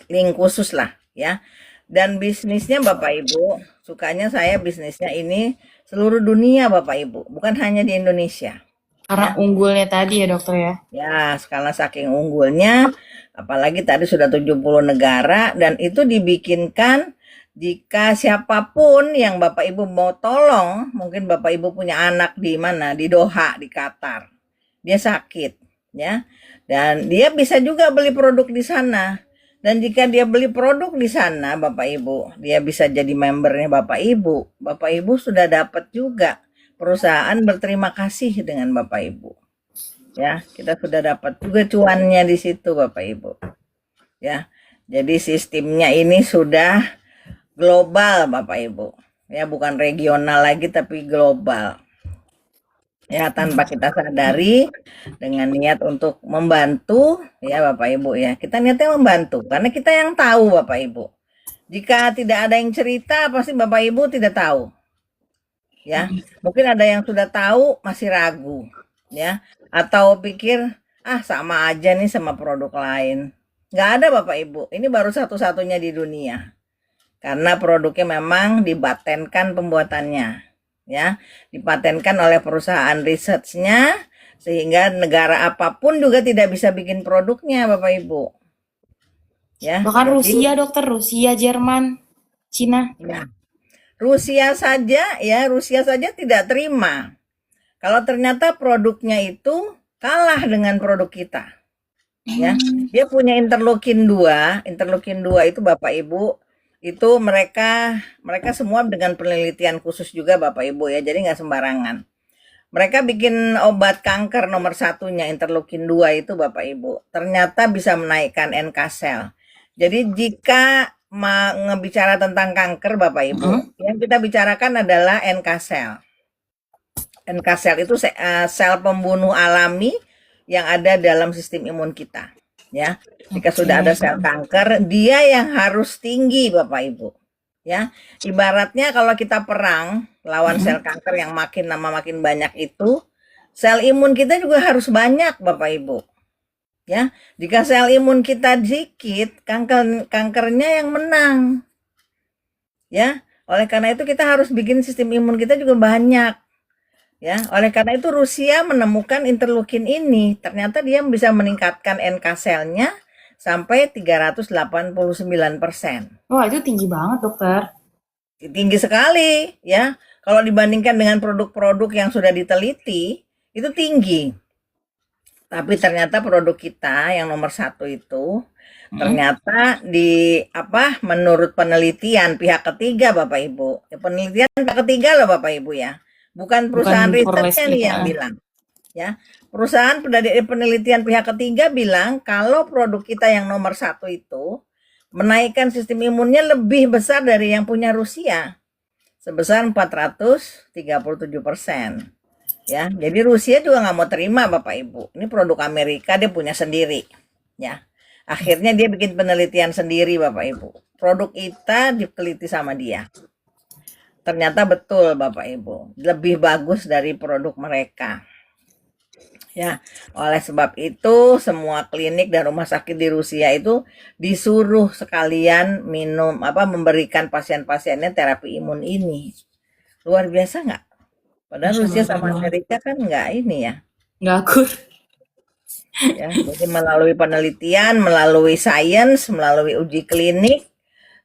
link khusus lah ya. Dan bisnisnya Bapak Ibu, sukanya saya bisnisnya ini seluruh dunia Bapak Ibu, bukan hanya di Indonesia Karena ya. unggulnya tadi ya dokter ya. Ya, karena saking unggulnya, apalagi tadi sudah 70 negara, dan itu dibikinkan jika siapapun yang Bapak Ibu mau tolong, mungkin Bapak Ibu punya anak di mana, di Doha, di Qatar. Dia sakit, ya. Dan dia bisa juga beli produk di sana. Dan jika dia beli produk di sana, Bapak Ibu, dia bisa jadi membernya Bapak Ibu. Bapak Ibu sudah dapat juga. Perusahaan berterima kasih dengan Bapak Ibu. Ya, kita sudah dapat juga cuannya di situ Bapak Ibu. Ya. Jadi sistemnya ini sudah global Bapak Ibu. Ya, bukan regional lagi tapi global. Ya, tanpa kita sadari dengan niat untuk membantu ya Bapak Ibu ya. Kita niatnya membantu karena kita yang tahu Bapak Ibu. Jika tidak ada yang cerita pasti Bapak Ibu tidak tahu. Ya, mungkin ada yang sudah tahu masih ragu ya, atau pikir ah sama aja nih sama produk lain. Nggak ada Bapak Ibu, ini baru satu-satunya di dunia karena produknya memang dipatenkan pembuatannya ya, dipatenkan oleh perusahaan researchnya sehingga negara apapun juga tidak bisa bikin produknya Bapak Ibu ya. Bahkan Jadi Rusia dokter, Rusia, Jerman, Cina. ya, Rusia saja tidak terima kalau ternyata produknya itu kalah dengan produk kita. Ya, dia punya interleukin 2. Interleukin 2 itu Bapak Ibu, itu mereka semua dengan penelitian khusus juga Bapak Ibu ya. Jadi nggak sembarangan. Mereka bikin obat kanker nomor satunya interleukin 2 itu Bapak Ibu. Ternyata bisa menaikkan NK sel. Jadi jika ngebicara tentang kanker Bapak Ibu, yang kita bicarakan adalah NK sel. NK sel itu sel pembunuh alami yang ada dalam sistem imun kita. Ya, jika sudah ada sel kanker, dia yang harus tinggi, Bapak Ibu. Ya, ibaratnya kalau kita perang lawan sel kanker yang makin lama makin banyak itu, sel imun kita juga harus banyak, Bapak Ibu. Ya, jika sel imun kita dikit, kankernya yang menang. Ya, oleh karena itu kita harus bikin sistem imun kita juga banyak. Ya, oleh karena itu Rusia menemukan interleukin ini. Ternyata dia bisa meningkatkan NK selnya sampai 389%. Wah, itu tinggi banget dokter. Tinggi sekali ya. Kalau dibandingkan dengan produk-produk yang sudah diteliti, itu tinggi. Tapi ternyata produk kita yang nomor 1 itu ternyata menurut penelitian pihak ketiga Bapak Ibu. Ya, penelitian pihak ketiga loh Bapak Ibu ya. Bukan perusahaan risetnya nih yang bilang. Ya, perusahaan penelitian pihak ketiga bilang kalau produk kita yang nomor 1 itu menaikkan sistem imunnya lebih besar dari yang punya Rusia sebesar 437%. Ya, jadi Rusia juga nggak mau terima Bapak Ibu. Ini produk Amerika dia punya sendiri. Ya, akhirnya dia bikin penelitian sendiri Bapak Ibu. Produk kita diteliti sama dia. Ternyata betul Bapak Ibu, lebih bagus dari produk mereka. Ya, oleh sebab itu semua klinik dan rumah sakit di Rusia itu disuruh sekalian memberikan pasien-pasiennya terapi imun ini. Luar biasa nggak? Padahal Rusia sama Amerika kan nggak ini ya. Nggak akur. Ya, jadi melalui penelitian, melalui sains, melalui uji klinik,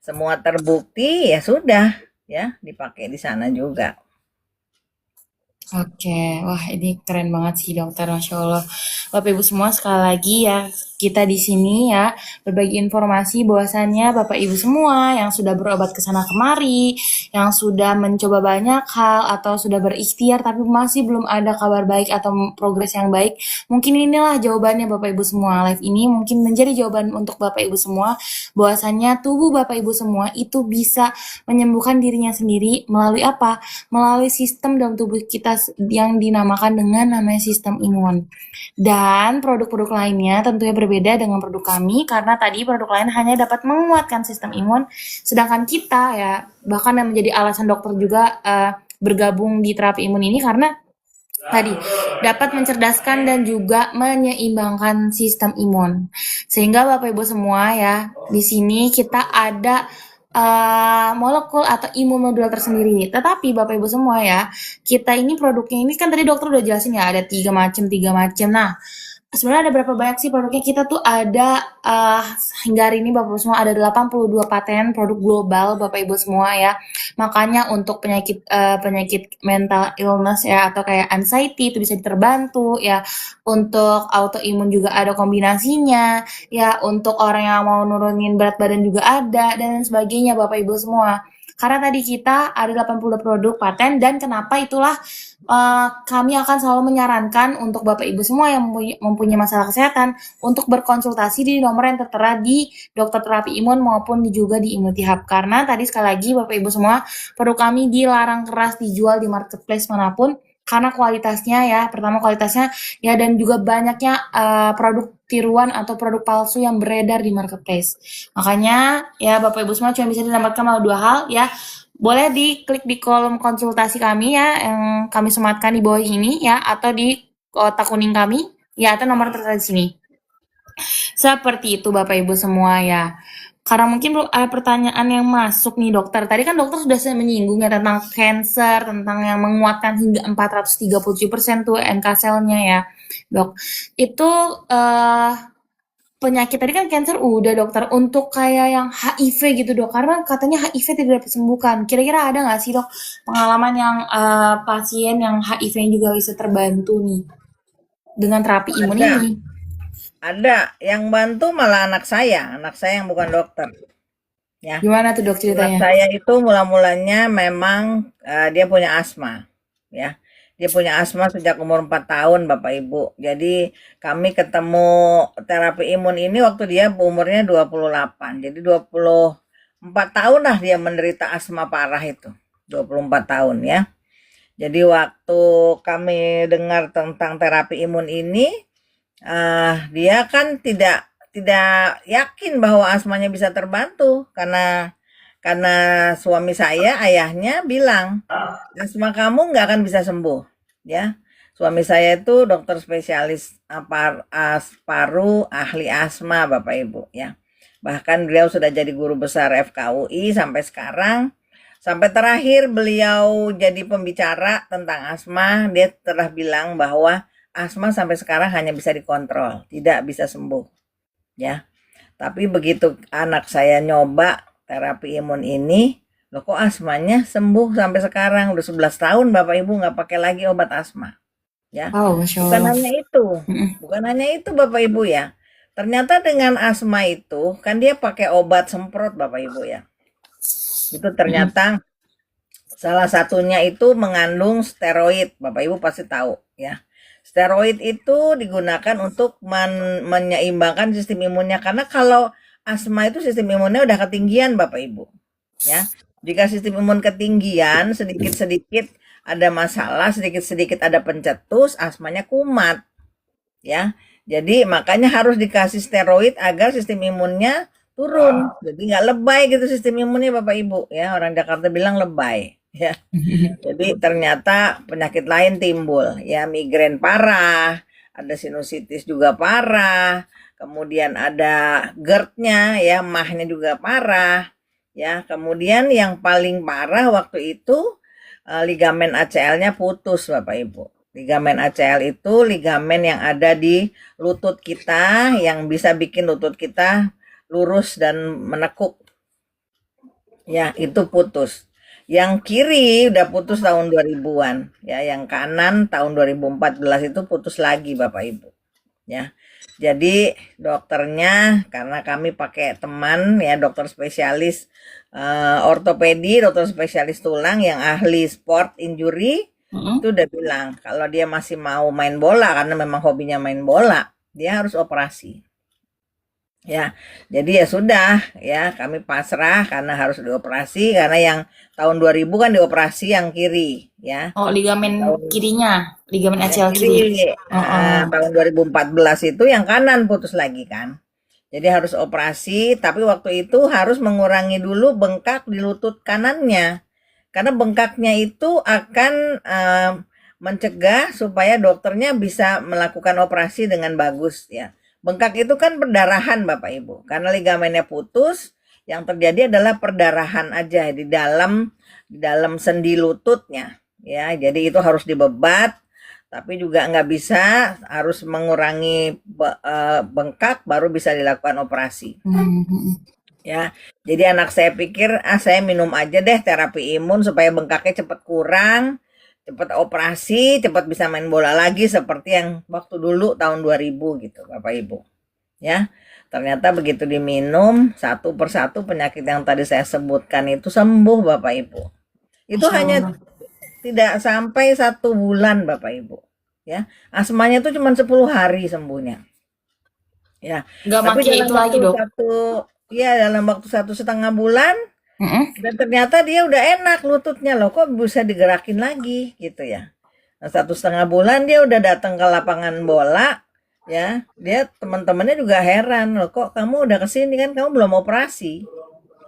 semua terbukti ya sudah. Ya, dipakai di sana juga. Oke, wah ini keren banget sih dokter, Masya Allah. Bapak Ibu semua sekali lagi ya, kita di sini ya berbagi informasi bahwasannya Bapak Ibu semua yang sudah berobat ke sana kemari, yang sudah mencoba banyak hal atau sudah berikhtiar tapi masih belum ada kabar baik atau progres yang baik, mungkin inilah jawabannya Bapak Ibu semua. Live ini mungkin menjadi jawaban untuk Bapak Ibu semua bahwasannya tubuh Bapak Ibu semua itu bisa menyembuhkan dirinya sendiri melalui apa? Melalui sistem dalam tubuh kita yang dinamakan dengan namanya sistem imun. Dan produk-produk lainnya tentunya berbeda dengan produk kami karena tadi produk lain hanya dapat menguatkan sistem imun, sedangkan kita ya bahkan yang menjadi alasan dokter juga bergabung di terapi imun ini karena tadi dapat mencerdaskan dan juga menyeimbangkan sistem imun. Sehingga Bapak Ibu semua ya, di sini kita ada molekul atau imunomodulator tersendiri. Tetapi Bapak Ibu semua ya, kita ini produknya ini kan tadi dokter udah jelasin ya ada tiga macam. Nah, sebenarnya ada berapa banyak sih produknya? Kita tuh ada hingga hari ini Bapak Ibu semua ada 82 paten produk global Bapak Ibu semua ya. Makanya untuk penyakit mental illness ya atau kayak anxiety itu bisa terbantu ya. Untuk autoimun juga ada kombinasinya ya. Untuk orang yang mau nurunin berat badan juga ada dan lain sebagainya Bapak Ibu semua. Karena tadi kita ada 80 produk paten dan kenapa itulah kami akan selalu menyarankan untuk Bapak Ibu semua yang mempunyai masalah kesehatan untuk berkonsultasi di nomor yang tertera di dokter terapi imun maupun juga di Imunity Hub. Karena tadi sekali lagi Bapak Ibu semua, produk kami dilarang keras dijual di marketplace manapun karena kualitasnya ya, pertama kualitasnya ya dan juga banyaknya produk tiruan atau produk palsu yang beredar di marketplace. Makanya ya Bapak Ibu semua cuma bisa didapatkan melalui dua hal ya. Boleh diklik di kolom konsultasi kami ya yang kami sematkan di bawah ini ya atau di kotak kuning kami ya atau nomor tertera di sini. Seperti itu Bapak Ibu semua ya. Karena mungkin ada pertanyaan yang masuk nih dokter. Tadi kan dokter sudah menyinggung ya tentang cancer, tentang yang menguatkan hingga 437% tuh NK cell-nya ya, dok. Itu penyakit tadi kan cancer udah dokter. Untuk kayak yang HIV gitu dok, karena katanya HIV tidak dapat disembuhkan. Kira-kira ada nggak sih dok pengalaman yang pasien yang HIV juga bisa terbantu nih dengan terapi imun Ada, ini? ada. Yang bantu malah anak saya yang bukan dokter. Ya, Gimana tuh dok anak ceritanya? saya itu mula-mulanya memang dia punya asma, ya. Dia punya asma sejak umur 4 tahun, Bapak Ibu. Jadi kami ketemu terapi imun ini waktu dia umurnya 28. Jadi 24 tahun lah dia menderita asma parah itu. 24 tahun ya. Jadi waktu kami dengar tentang terapi imun ini, dia kan tidak yakin bahwa asmanya bisa terbantu karena suami saya, ayahnya bilang, asma kamu nggak akan bisa sembuh, ya. Suami saya itu dokter spesialis paru, ahli asma, Bapak Ibu, ya. Bahkan beliau sudah jadi guru besar FKUI sampai sekarang. Sampai terakhir beliau jadi pembicara tentang asma, dia telah bilang bahwa asma sampai sekarang hanya bisa dikontrol, tidak bisa sembuh, ya. Tapi begitu anak saya nyoba terapi imun ini, loh kok asmanya sembuh sampai sekarang udah 11 tahun Bapak Ibu nggak pakai lagi obat asma, ya. Wow, Masya Bukan Allah. hanya itu, Mm-mm. bukan hanya itu Bapak Ibu ya. Ternyata dengan asma itu kan dia pakai obat semprot Bapak Ibu ya. Itu Mm-mm. ternyata salah satunya itu mengandung steroid, Bapak Ibu pasti tahu ya. Steroid itu digunakan untuk menyeimbangkan sistem imunnya karena kalau asma itu sistem imunnya udah ketinggian Bapak Ibu, ya. Jika sistem imun ketinggian, sedikit-sedikit ada masalah, sedikit-sedikit ada pencetus, asmanya kumat, ya. Jadi makanya harus dikasih steroid agar sistem imunnya turun. Jadi nggak lebay gitu sistem imunnya Bapak Ibu, ya. Orang Jakarta bilang lebay, ya. Jadi ternyata penyakit lain timbul, ya migrain parah, ada sinusitis juga parah, kemudian ada GERD-nya, ya MAH-nya juga parah, ya. Kemudian yang paling parah waktu itu ligamen ACL-nya putus, Bapak Ibu. Ligamen ACL itu ligamen yang ada di lutut kita yang bisa bikin lutut kita lurus dan menekuk. Ya, itu putus. Yang kiri udah putus tahun 2000-an, ya, yang kanan tahun 2014 itu putus lagi Bapak Ibu. ya. Jadi dokternya karena kami pakai teman ya dokter spesialis ortopedi, dokter spesialis tulang yang ahli sport injury Mm-mm. itu udah bilang kalau dia masih mau main bola karena memang hobinya main bola, dia harus operasi. Ya, jadi ya sudah ya kami pasrah karena harus dioperasi karena yang tahun 2000 kan dioperasi yang kiri ya. Oh, ligamen Tahun kirinya, ligamen yang ACL kiri. kiri Heeh. tahun 2014 itu yang kanan putus lagi kan. Jadi harus operasi, tapi waktu itu harus mengurangi dulu bengkak di lutut kanannya. Karena bengkaknya itu akan mencegah supaya dokternya bisa melakukan operasi dengan bagus ya. Bengkak itu kan perdarahan Bapak Ibu. Karena ligamennya putus, yang terjadi adalah perdarahan aja di dalam sendi lututnya ya. Jadi itu harus dibebat tapi juga nggak bisa harus mengurangi bengkak baru bisa dilakukan operasi Hmm. ya. Jadi anak saya pikir saya minum aja deh terapi imun supaya bengkaknya cepat kurang, cepat operasi, cepat bisa main bola lagi seperti yang waktu dulu tahun 2000 gitu Bapak Ibu ya. Ternyata begitu diminum satu persatu penyakit yang tadi saya sebutkan itu sembuh Bapak Ibu. Itu Masya hanya Allah. tidak sampai 1 bulan Bapak Ibu ya. Asmanya itu cuma 10 hari sembuhnya ya. Nggak Tapi make dalam itu lagi, waktu Dok. satu ya dalam waktu 1,5 bulan Mm-mm. dan ternyata dia udah enak lututnya loh kok bisa digerakin lagi gitu ya. Nah, 1,5 bulan dia udah datang ke lapangan bola ya. Dia teman-temannya juga heran loh kok kamu udah kesini kan kamu belum operasi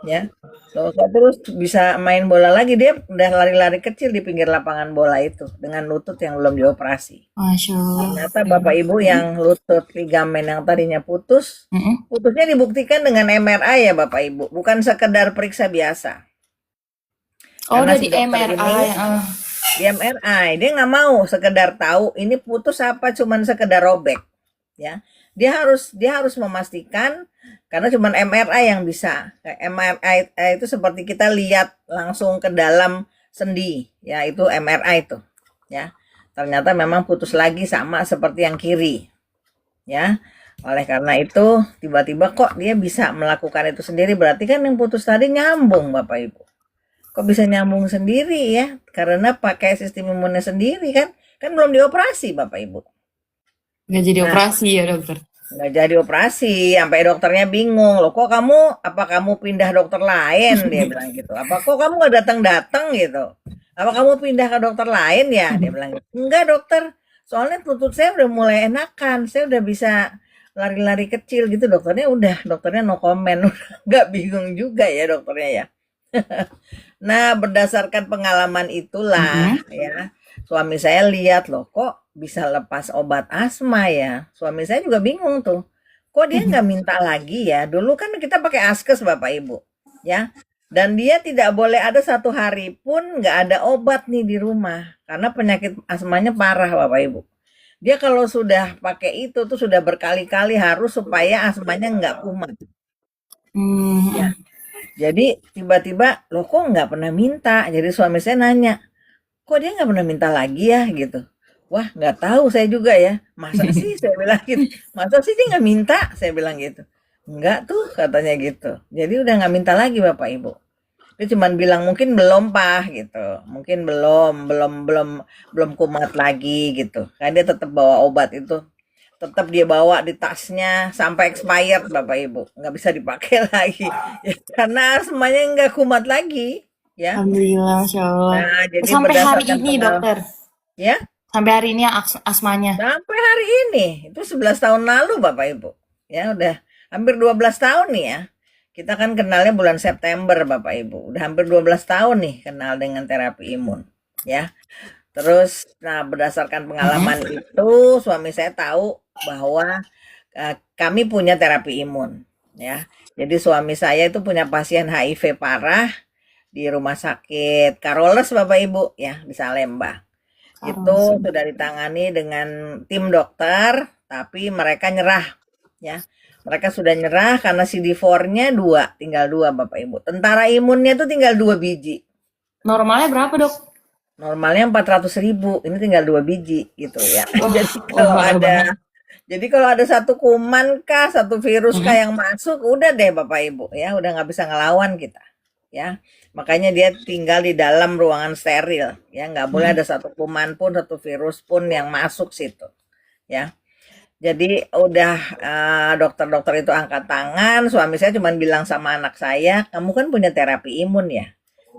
ya. Loh, kok terus bisa main bola lagi dia udah lari-lari kecil di pinggir lapangan bola itu dengan lutut yang belum dioperasi. Masya Allah. Ternyata Bapak Ibu yang lutut ligamen yang tadinya putus, Mm-mm. putusnya dibuktikan dengan MRI ya Bapak Ibu, bukan sekedar periksa biasa. Oh, Karena udah si di dokter ini MRI. di MRI dia nggak mau sekedar tahu ini putus apa cuman sekedar robek ya. Dia harus memastikan karena cuman MRI yang bisa. MRI itu seperti kita lihat langsung ke dalam sendi ya itu MRI itu ya. Ternyata memang putus lagi sama seperti yang kiri ya. Oleh karena itu tiba-tiba kok dia bisa melakukan itu sendiri berarti kan yang putus tadi nyambung Bapak Ibu. Kok bisa nyambung sendiri ya? Karena pakai sistem imunnya sendiri kan? Kan belum dioperasi Bapak Ibu. Nggak jadi Nah, operasi ya, dokter. nggak jadi operasi, sampai dokternya bingung. Loh kok apa kamu pindah dokter lain? Dia bilang gitu. Apa kok kamu nggak datang-datang gitu? Apa kamu pindah ke dokter lain ya? Dia bilang gitu. Enggak dokter, soalnya lutut saya udah mulai enakan. Saya udah bisa lari-lari kecil gitu. Dokternya no comment. Udah nggak bingung juga ya dokternya ya. Nah, berdasarkan pengalaman itulah Mm-mm. ya, suami saya lihat loh kok bisa lepas obat asma ya. Suami saya juga bingung tuh. Kok dia nggak minta lagi ya? Dulu kan kita pakai askes Bapak Ibu, ya. Dan dia tidak boleh ada 1 hari pun nggak ada obat nih di rumah karena penyakit asmanya parah Bapak Ibu. Dia kalau sudah pakai itu tuh sudah berkali-kali harus supaya asmanya nggak kumat. Ya, Hmm. jadi tiba-tiba loh kok nggak pernah minta. Jadi suami saya nanya, kok dia nggak pernah minta lagi ya gitu. Wah nggak tahu saya juga ya. Masa sih saya bilang gitu. Masa sih dia nggak minta? Saya bilang gitu. Enggak tuh katanya gitu. Jadi udah nggak minta lagi Bapak Ibu. Dia cuma bilang mungkin belum Pak gitu. Mungkin belum kumat lagi gitu. Kan dia tetap bawa obat itu. Tetap dia bawa di tasnya sampai expired Bapak Ibu. Nggak bisa dipakai lagi. Ya, karena semuanya nggak kumat lagi. Ya. Alhamdulillah, Masya Allah. Nah, jadi Sampai hari berdasarkan ini, dokter. ya, Sampai hari ini asmanya. sampai hari ini itu 11 tahun lalu Bapak Ibu. Ya, udah hampir 12 tahun nih ya. Kita kan kenalnya bulan September Bapak Ibu. Udah hampir 12 tahun nih kenal dengan terapi imun. Ya. Terus nah berdasarkan Mm-mm. pengalaman itu suami saya tahu bahwa kami punya terapi imun ya. Jadi suami saya itu punya pasien HIV parah di rumah sakit Karoles Bapak Ibu ya di Salemba. Karena Itu sih. sudah ditangani dengan tim dokter, tapi mereka nyerah ya. Mereka sudah nyerah karena CD4-nya dua, tinggal dua Bapak Ibu. Tentara imunnya itu tinggal 2 biji. Normalnya berapa, dok? Normalnya 400.000, ini tinggal 2 biji gitu ya. Wah, Jadi wah kalau mahal ada banget. Jadi kalau ada satu kuman kah, satu virus kah Mm-mm. yang masuk, udah deh Bapak Ibu ya, udah nggak bisa ngelawan kita ya. Makanya dia tinggal di dalam ruangan steril ya, nggak boleh Mm-mm. ada satu kuman pun, satu virus pun yang masuk situ ya. Jadi udah dokter-dokter itu angkat tangan, suami saya cuma bilang sama anak saya, kamu kan punya terapi imun ya.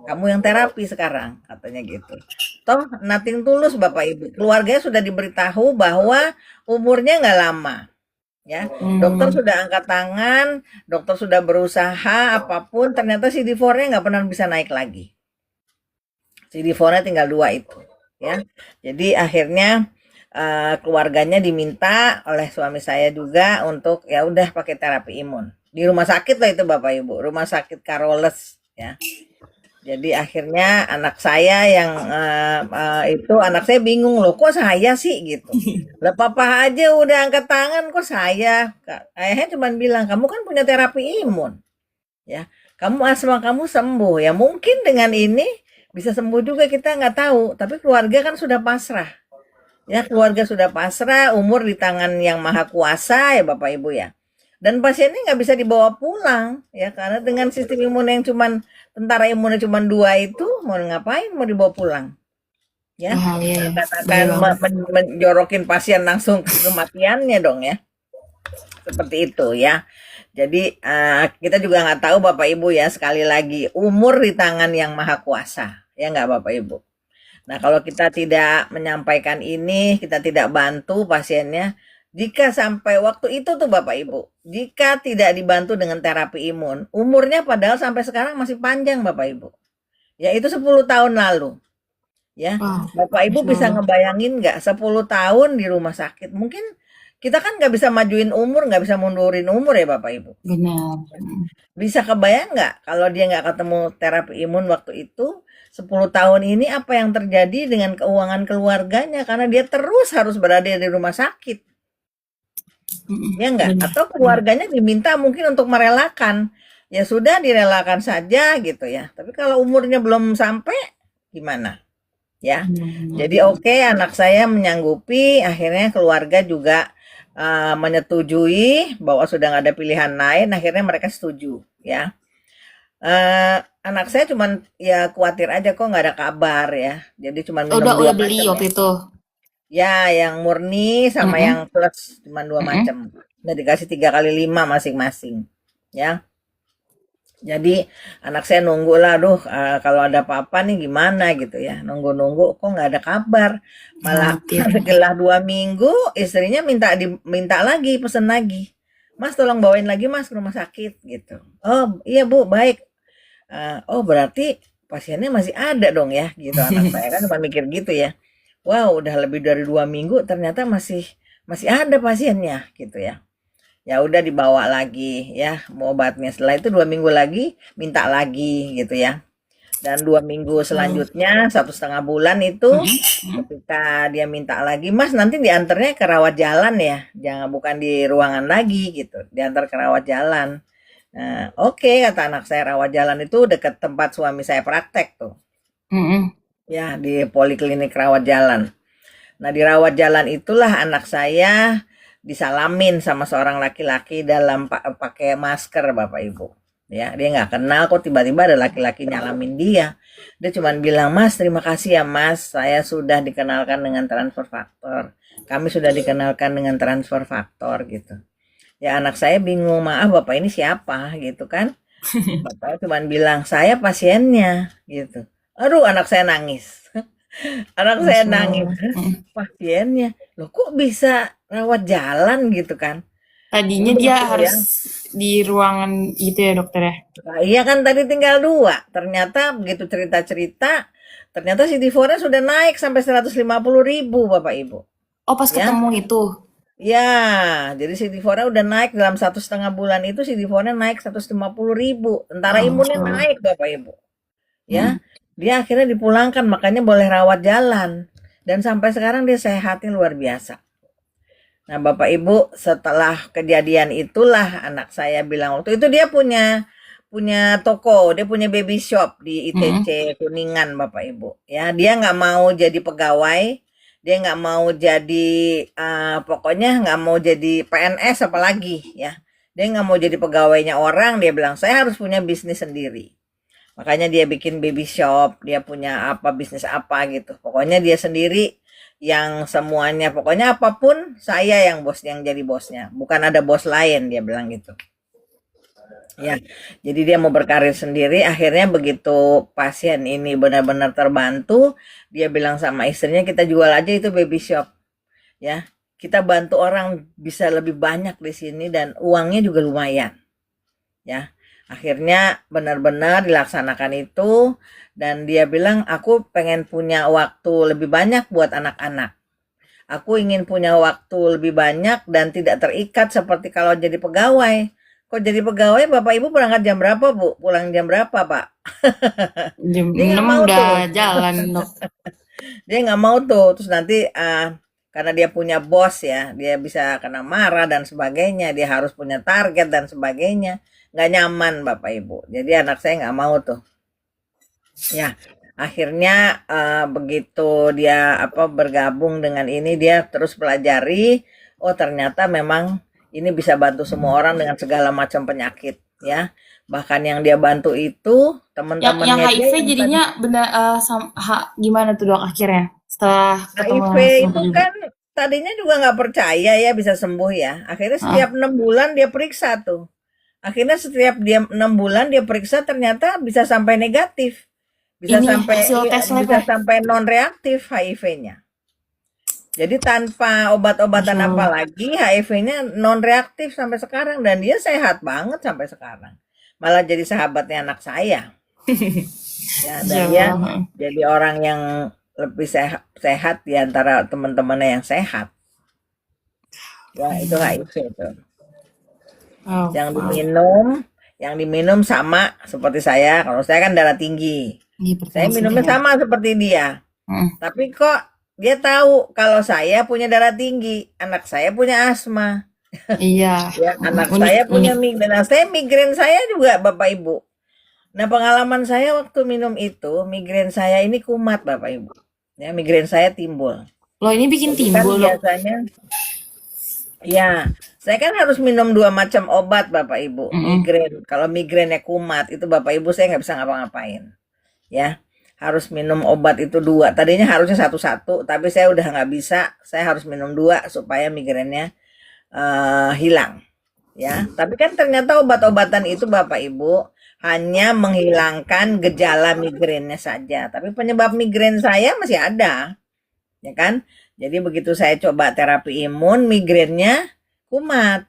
Kamu yang terapi sekarang, katanya gitu. Toh nothing tulus Bapak Ibu. Keluarganya sudah diberitahu bahwa umurnya nggak lama. Ya, dokter Hmm. sudah angkat tangan, dokter sudah berusaha apapun, ternyata CD4-nya nggak pernah bisa naik lagi. CD4-nya tinggal 2 itu, ya. Jadi akhirnya keluarganya diminta oleh suami saya juga untuk ya udah pakai terapi imun. Di rumah sakit lah itu Bapak Ibu, rumah sakit Carolus ya. Jadi akhirnya anak saya yang itu anak saya bingung loh, kok saya sih gitu. Lah papa aja udah angkat tangan kok saya. Ayahnya cuma bilang kamu kan punya terapi imun ya. Kamu asma kamu sembuh ya mungkin dengan ini bisa sembuh juga kita nggak tahu. Tapi keluarga kan sudah pasrah ya keluarga sudah pasrah umur di tangan yang maha kuasa ya Bapak Ibu ya. Dan pasiennya nggak bisa dibawa pulang ya karena dengan sistem imun yang cuman tentara imunnya cuma 2 itu mau ngapain mau dibawa pulang ya Ah, iya, iya. akan Bahaya banget. menjorokin pasien langsung ke kematiannya dong ya seperti itu ya. Jadi kita juga nggak tahu Bapak Ibu ya sekali lagi umur di tangan yang maha kuasa ya nggak Bapak Ibu. Nah, kalau kita tidak menyampaikan ini, kita tidak bantu pasiennya, jika sampai waktu itu tuh Bapak Ibu, jika tidak dibantu dengan terapi imun, umurnya padahal sampai sekarang masih panjang Bapak Ibu. Ya itu 10 tahun lalu. Ya, Wah, Bapak Ibu Masya bisa Allah. ngebayangin nggak 10 tahun di rumah sakit? Mungkin kita kan nggak bisa majuin umur, nggak bisa mundurin umur ya Bapak Ibu. Benar. Mm. Bisa kebayang nggak kalau dia nggak ketemu terapi imun waktu itu, 10 tahun ini apa yang terjadi dengan keuangan keluarganya karena dia terus harus berada di rumah sakit, Mm-mm. ya nggak? Benar. Atau keluarganya diminta mungkin untuk merelakan, ya sudah direlakan saja gitu ya. Tapi kalau umurnya belum sampai, gimana? Ya, Benar. jadi oke anak saya menyanggupi, akhirnya keluarga juga menyetujui bahwa sudah nggak ada pilihan lain, akhirnya mereka setuju ya. Anak saya cuman ya khawatir aja kok nggak ada kabar ya. Jadi cuman minum dua Udah beli macam ya. waktu itu. Ya, yang murni sama yang Mm-mm. plus cuman 2 Mm-mm. macam. Udah dikasih 3 kali 5 masing-masing. Ya. Jadi anak saya nunggu lah, aduh kalau ada apa-apa nih gimana gitu ya. Nunggu-nunggu kok nggak ada kabar. Malah Khawatir. setelah 2 minggu istrinya minta lagi, pesen lagi. Mas tolong bawain lagi mas ke rumah sakit gitu. Oh iya bu baik. Oh berarti pasiennya masih ada dong ya gitu anak saya kan cuma mikir gitu ya. Wow udah lebih dari 2 minggu ternyata masih masih ada pasiennya gitu ya. Ya udah dibawa lagi ya mau obatnya setelah itu 2 minggu lagi minta lagi gitu ya. Dan 2 minggu Oh. selanjutnya 1,5 bulan itu Mm-mm. ketika dia minta lagi mas nanti diantarnya ke rawat jalan ya jangan bukan di ruangan lagi gitu diantar ke rawat jalan. Nah, oke kata anak saya rawat jalan itu dekat tempat suami saya praktek tuh. Mm-mm. Ya, di poliklinik rawat jalan. Nah, di rawat jalan itulah anak saya disalamin sama seorang laki-laki dalam pakai masker Bapak Ibu. Ya, dia nggak kenal kok tiba-tiba ada laki-laki nyalamin dia. Dia cuma bilang, "Mas, terima kasih ya, Mas. Saya sudah dikenalkan dengan transfer faktor. Kami sudah dikenalkan dengan transfer faktor gitu." Ya anak saya bingung, maaf Bapak ini siapa gitu kan. Bapaknya cuma bilang, saya pasiennya gitu. Aduh anak saya nangis. Anak saya Masya nangis, Allah. "Hah, Mm. pasiennya? Loh kok bisa rawat jalan gitu kan. Tadinya Waduh dia ya. harus di ruangan gitu ya dokter ya. Nah, iya kan tadi tinggal 2. Ternyata begitu cerita-cerita, ternyata CD4-nya sudah naik sampai 150.000 Bapak Ibu. Oh pas Ya, ketemu itu. ya, jadi CD4-nya udah naik dalam 1,5 bulan itu CD4-nya naik 150.000. Tentara Oh, Masya imunnya Allah. naik Bapak Ibu. Ya, Mm. dia akhirnya dipulangkan makanya boleh rawat jalan. Dan sampai sekarang dia sehatnya luar biasa. Nah, Bapak Ibu, setelah kejadian itulah anak saya bilang waktu itu dia punya punya toko, dia punya baby shop di Mm-mm. ITC Kuningan, Bapak Ibu. Ya, dia nggak mau jadi pegawai, Dia nggak mau jadi, pokoknya nggak mau jadi PNS apalagi ya. Dia nggak mau jadi pegawainya orang, dia bilang, "Saya harus punya bisnis sendiri." Makanya dia bikin baby shop, dia punya apa, bisnis apa gitu. Pokoknya dia sendiri yang semuanya, pokoknya apapun saya yang bos, yang jadi bosnya. Bukan ada bos lain, dia bilang gitu. Ya, jadi dia mau berkarir sendiri. Akhirnya begitu pasien ini benar-benar terbantu, dia bilang sama istrinya, kita jual aja itu baby shop. Ya, kita bantu orang bisa lebih banyak di sini dan uangnya juga lumayan. Ya, akhirnya benar-benar dilaksanakan itu dan dia bilang, aku pengen punya waktu lebih banyak buat anak-anak. Aku ingin punya waktu lebih banyak dan tidak terikat seperti kalau jadi pegawai. Kok jadi pegawai Bapak Ibu berangkat jam berapa Bu? Pulang jam berapa Pak? Jam Dia nggak 6 mau udah tuh. jalan, Dok. Dia nggak mau tuh. Terus nanti karena dia punya bos ya, dia bisa kena marah dan sebagainya. Dia harus punya target dan sebagainya. Nggak nyaman Bapak Ibu. Jadi anak saya nggak mau tuh. Ya, akhirnya begitu dia bergabung dengan ini, dia terus pelajari, oh ternyata memang ini bisa bantu semua orang dengan segala macam penyakit ya. Bahkan yang dia bantu itu Yang teman-temannya dia HIV yang tadi jadinya benar gimana tuh, Dok, akhirnya? Setelah ketemu HIV langsung itu juga. kan tadinya juga nggak percaya ya bisa sembuh ya. Akhirnya Heeh. setiap 6 bulan dia periksa tuh. Akhirnya setiap dia 6 bulan dia periksa ternyata bisa sampai negatif. Bisa Ini sampai hasil tes bisa labnya. sampai non reaktif HIV-nya. Jadi tanpa obat-obatan Masya apa Allah. lagi HIV-nya non reaktif sampai sekarang dan dia sehat banget sampai sekarang. Malah jadi sahabatnya anak saya ya dan Masya dia Allah. Heeh. jadi orang yang lebih sehat di antara teman-temannya yang sehat. Ya itu HIV itu. Oh, Yang wow. diminum, yang diminum sama seperti saya. Kalau saya kan darah tinggi. Saya Hipertensi minumnya ya. sama seperti dia. Heeh. Tapi kok dia tahu kalau saya punya darah tinggi, anak saya punya asma, Iya. ya Heeh. anak Unik, saya punya unik. migrain. Nah, saya migrain saya juga Bapak Ibu. Nah, pengalaman saya waktu minum itu, migrain saya ini kumat Bapak Ibu. Ya, migrain saya timbul. Loh, ini bikin Jadi kan timbul, Dok. biasanya, ya, saya kan harus minum 2 macam obat Bapak Ibu. Heeh. Migrain, kalau migrainnya kumat itu Bapak Ibu saya nggak bisa ngapa-ngapain. Ya, harus minum obat itu 2. Tadinya harusnya satu-satu, tapi saya udah nggak bisa. Saya harus minum 2 supaya migrainnya hilang. Ya, tapi kan ternyata obat-obatan itu Bapak Ibu hanya menghilangkan gejala migrainnya saja. Tapi penyebab migrain saya masih ada, ya kan? Jadi begitu saya coba terapi imun, migrainnya kumat,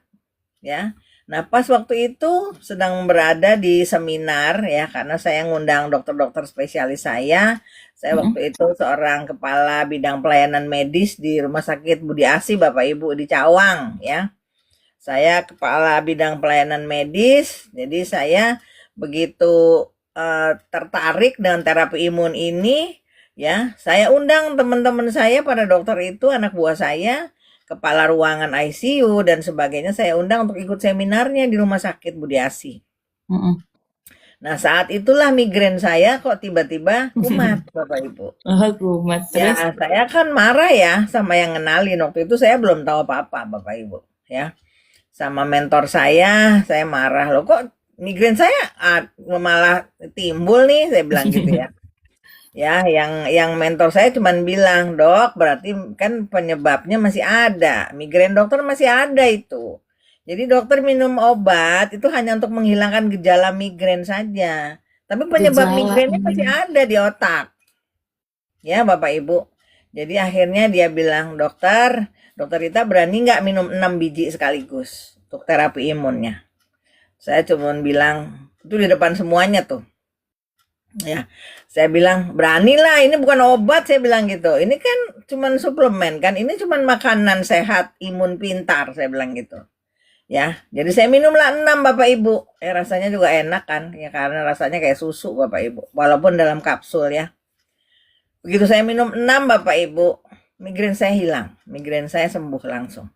ya. Nah, pas waktu itu sedang berada di seminar ya, karena saya ngundang dokter-dokter spesialis saya. Saya Heeh. waktu itu seorang kepala bidang pelayanan medis di Rumah Sakit Budi Asi Bapak Ibu di Cawang ya. Saya kepala bidang pelayanan medis, jadi saya begitu tertarik dengan terapi imun ini ya, saya undang teman-teman saya pada dokter itu, anak buah saya, kepala ruangan ICU dan sebagainya saya undang untuk ikut seminarnya di Rumah Sakit Budi Asi. Heeh. Nah, saat itulah migrain saya kok tiba-tiba kumat, Bapak Ibu. Oh, kumat Ya, terus. saya kan marah ya sama yang ngenalin. Waktu itu saya belum tahu apa-apa, Bapak Ibu. Ya, sama mentor saya marah. Loh kok migrain saya malah timbul nih, saya bilang gitu ya. Ya, yang mentor saya cuman bilang, "Dok, berarti kan penyebabnya masih ada. Migrain dokter masih ada itu. Jadi dokter minum obat itu hanya untuk menghilangkan gejala migrain saja. Tapi penyebab Gejala. migrainnya masih ada di otak." Ya, Bapak Ibu. Jadi akhirnya dia bilang, Dokter Rita berani nggak minum 6 biji sekaligus untuk terapi imunnya?" Saya cuma bilang, itu di depan semuanya tuh. Ya, saya bilang, beranilah, ini bukan obat, saya bilang gitu. Ini kan cuman suplemen kan, ini cuman makanan sehat, imun pintar, saya bilang gitu. Ya, jadi saya minumlah 6 Bapak Ibu. Rasanya juga enak kan, ya karena rasanya kayak susu Bapak Ibu, walaupun dalam kapsul ya. Begitu saya minum 6 Bapak Ibu, migrain saya hilang, migrain saya sembuh langsung.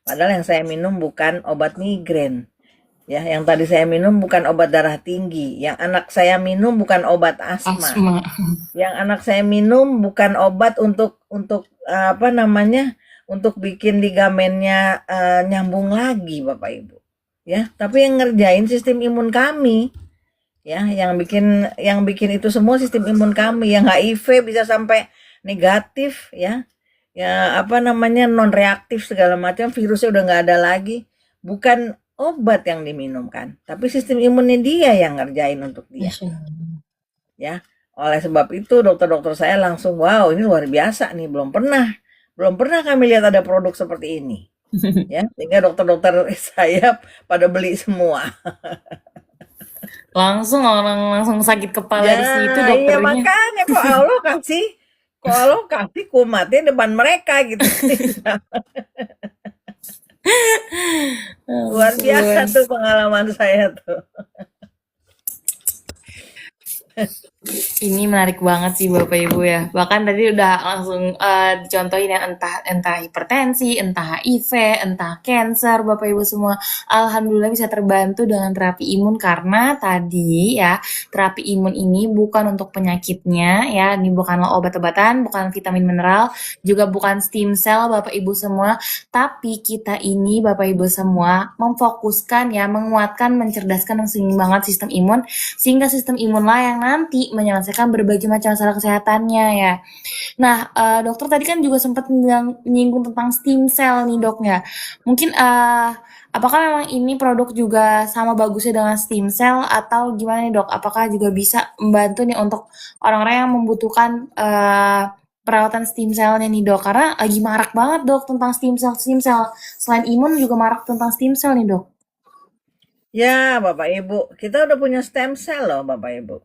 Padahal yang saya minum bukan obat migrain. Ya, yang tadi saya minum bukan obat darah tinggi, yang anak saya minum bukan obat asma. Asma. Yang anak saya minum bukan obat apa namanya, untuk bikin ligamennya nyambung lagi, Bapak Ibu. Ya, tapi yang ngerjain sistem imun kami. Ya, yang bikin itu semua sistem imun kami, yang HIV bisa sampai negatif ya. Ya, apa namanya, non reaktif segala macam, virusnya udah nggak ada lagi. Bukan obat yang diminumkan, tapi sistem imunnya dia yang ngerjain untuk dia Masya Allah. ya. Oleh sebab itu dokter-dokter saya langsung, wow, ini luar biasa nih, belum pernah kami lihat ada produk seperti ini ya, sehingga dokter-dokter saya pada beli semua. Langsung orang langsung sakit kepala Ya, di situ iya dokternya. makanya kok Allah kasih kumatnya depan mereka gitu. Luar biasa Ampun. tuh pengalaman saya tuh. Ini menarik banget sih Bapak Ibu ya. Bahkan tadi udah langsung dicontohin ya entah entah hipertensi, entah HIV, entah cancer Bapak Ibu semua. Alhamdulillah bisa terbantu dengan terapi imun karena tadi ya terapi imun ini bukan untuk penyakitnya ya. Ini bukanlah obat-obatan, bukan vitamin mineral, juga bukan stem cell Bapak Ibu semua. Tapi kita ini Bapak Ibu semua memfokuskan ya, menguatkan, mencerdaskan dan banget sistem imun sehingga sistem imunlah yang nanti menyelesaikan berbagai macam masalah kesehatannya ya. Nah, dokter tadi kan juga sempat menyinggung tentang stem cell nih dok ya. Mungkin apakah memang ini produk juga sama bagusnya dengan stem cell atau gimana nih dok? Apakah juga bisa membantu nih untuk orang-orang yang membutuhkan perawatan stem cell-nya nih dok? Karena lagi marak banget dok tentang stem cell. Selain imun juga marak tentang stem cell nih dok. Ya, Bapak Ibu, kita udah punya stem cell loh, Bapak Ibu.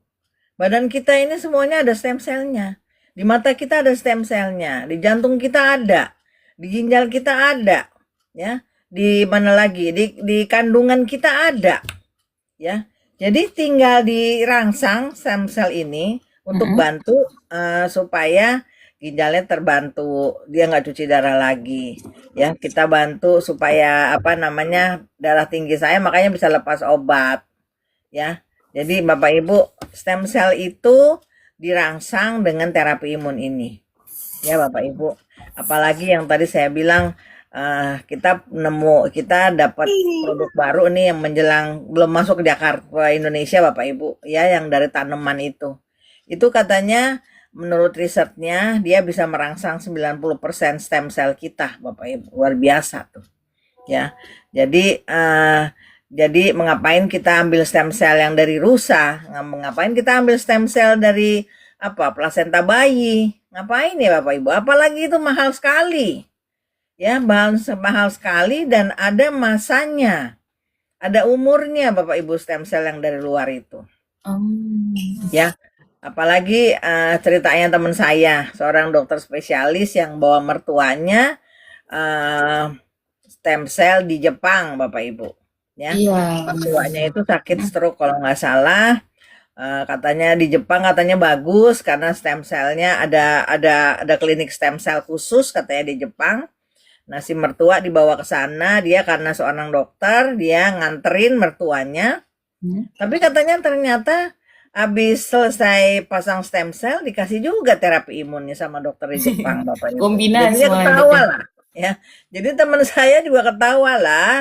Badan kita ini semuanya ada stem cell-nya. Di mata kita ada stem cell-nya, di jantung kita ada, di ginjal kita ada, ya. Di mana lagi? Di kandungan kita ada, ya. Jadi tinggal dirangsang stem cell ini untuk Mm-mm. bantu supaya ginjalnya terbantu, dia nggak cuci darah lagi, ya. Kita bantu supaya apa namanya, darah tinggi saya makanya bisa lepas obat, ya. Jadi Bapak Ibu, stem cell itu dirangsang dengan terapi imun ini. Ya Bapak Ibu. Apalagi yang tadi saya bilang kita dapat produk baru nih yang menjelang belum masuk ke Jakarta Indonesia Bapak Ibu ya, yang dari tanaman itu. Itu katanya menurut risetnya dia bisa merangsang 90% stem cell kita Bapak Ibu. Luar biasa tuh ya. Jadi mengapain kita ambil stem cell yang dari rusa? Ngapain kita ambil stem cell dari apa? Plasenta bayi? Ngapain ya Bapak Ibu? Apalagi itu mahal sekali. Ya, mahal sekali dan ada masanya. Ada umurnya Bapak Ibu stem cell yang dari luar itu. Ya, apalagi ceritanya teman saya, seorang dokter spesialis yang bawa mertuanya eh, stem cell di Jepang, Bapak Ibu. Ya, Iya, mertuanya benar-benar. itu sakit stroke kalau nggak salah. Katanya di Jepang katanya bagus karena stem cellnya ada klinik stem cell khusus katanya di Jepang. Nah si mertua dibawa ke sana, dia karena seorang dokter, dia nganterin mertuanya. Hmm. Tapi katanya ternyata habis selesai pasang stem cell dikasih juga terapi imunnya sama dokter di Jepang, Bapak Ibu. Kombinasi Jadinya malah dok ketawa ya. lah, ya. Jadi teman saya juga ketawa lah.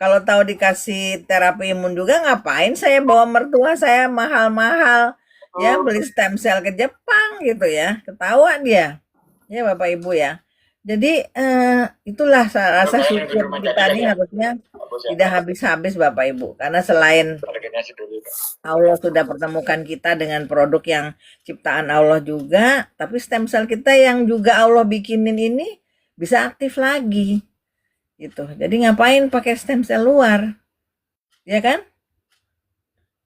Kalau tahu dikasih terapi imun juga ngapain saya bawa mertua saya mahal-mahal ya beli stem cell ke Jepang gitu ya. Ketawa dia. Ya Bapak Ibu ya. Jadi itulah rasa syukur kita nih harusnya tidak habis-habis Bapak Ibu. Karena selain Allah sudah pertemukan kita dengan produk yang ciptaan Allah juga, tapi stem cell kita yang juga Allah bikinin ini bisa aktif lagi gitu. Jadi ngapain pakai stem cell luar? Ya kan?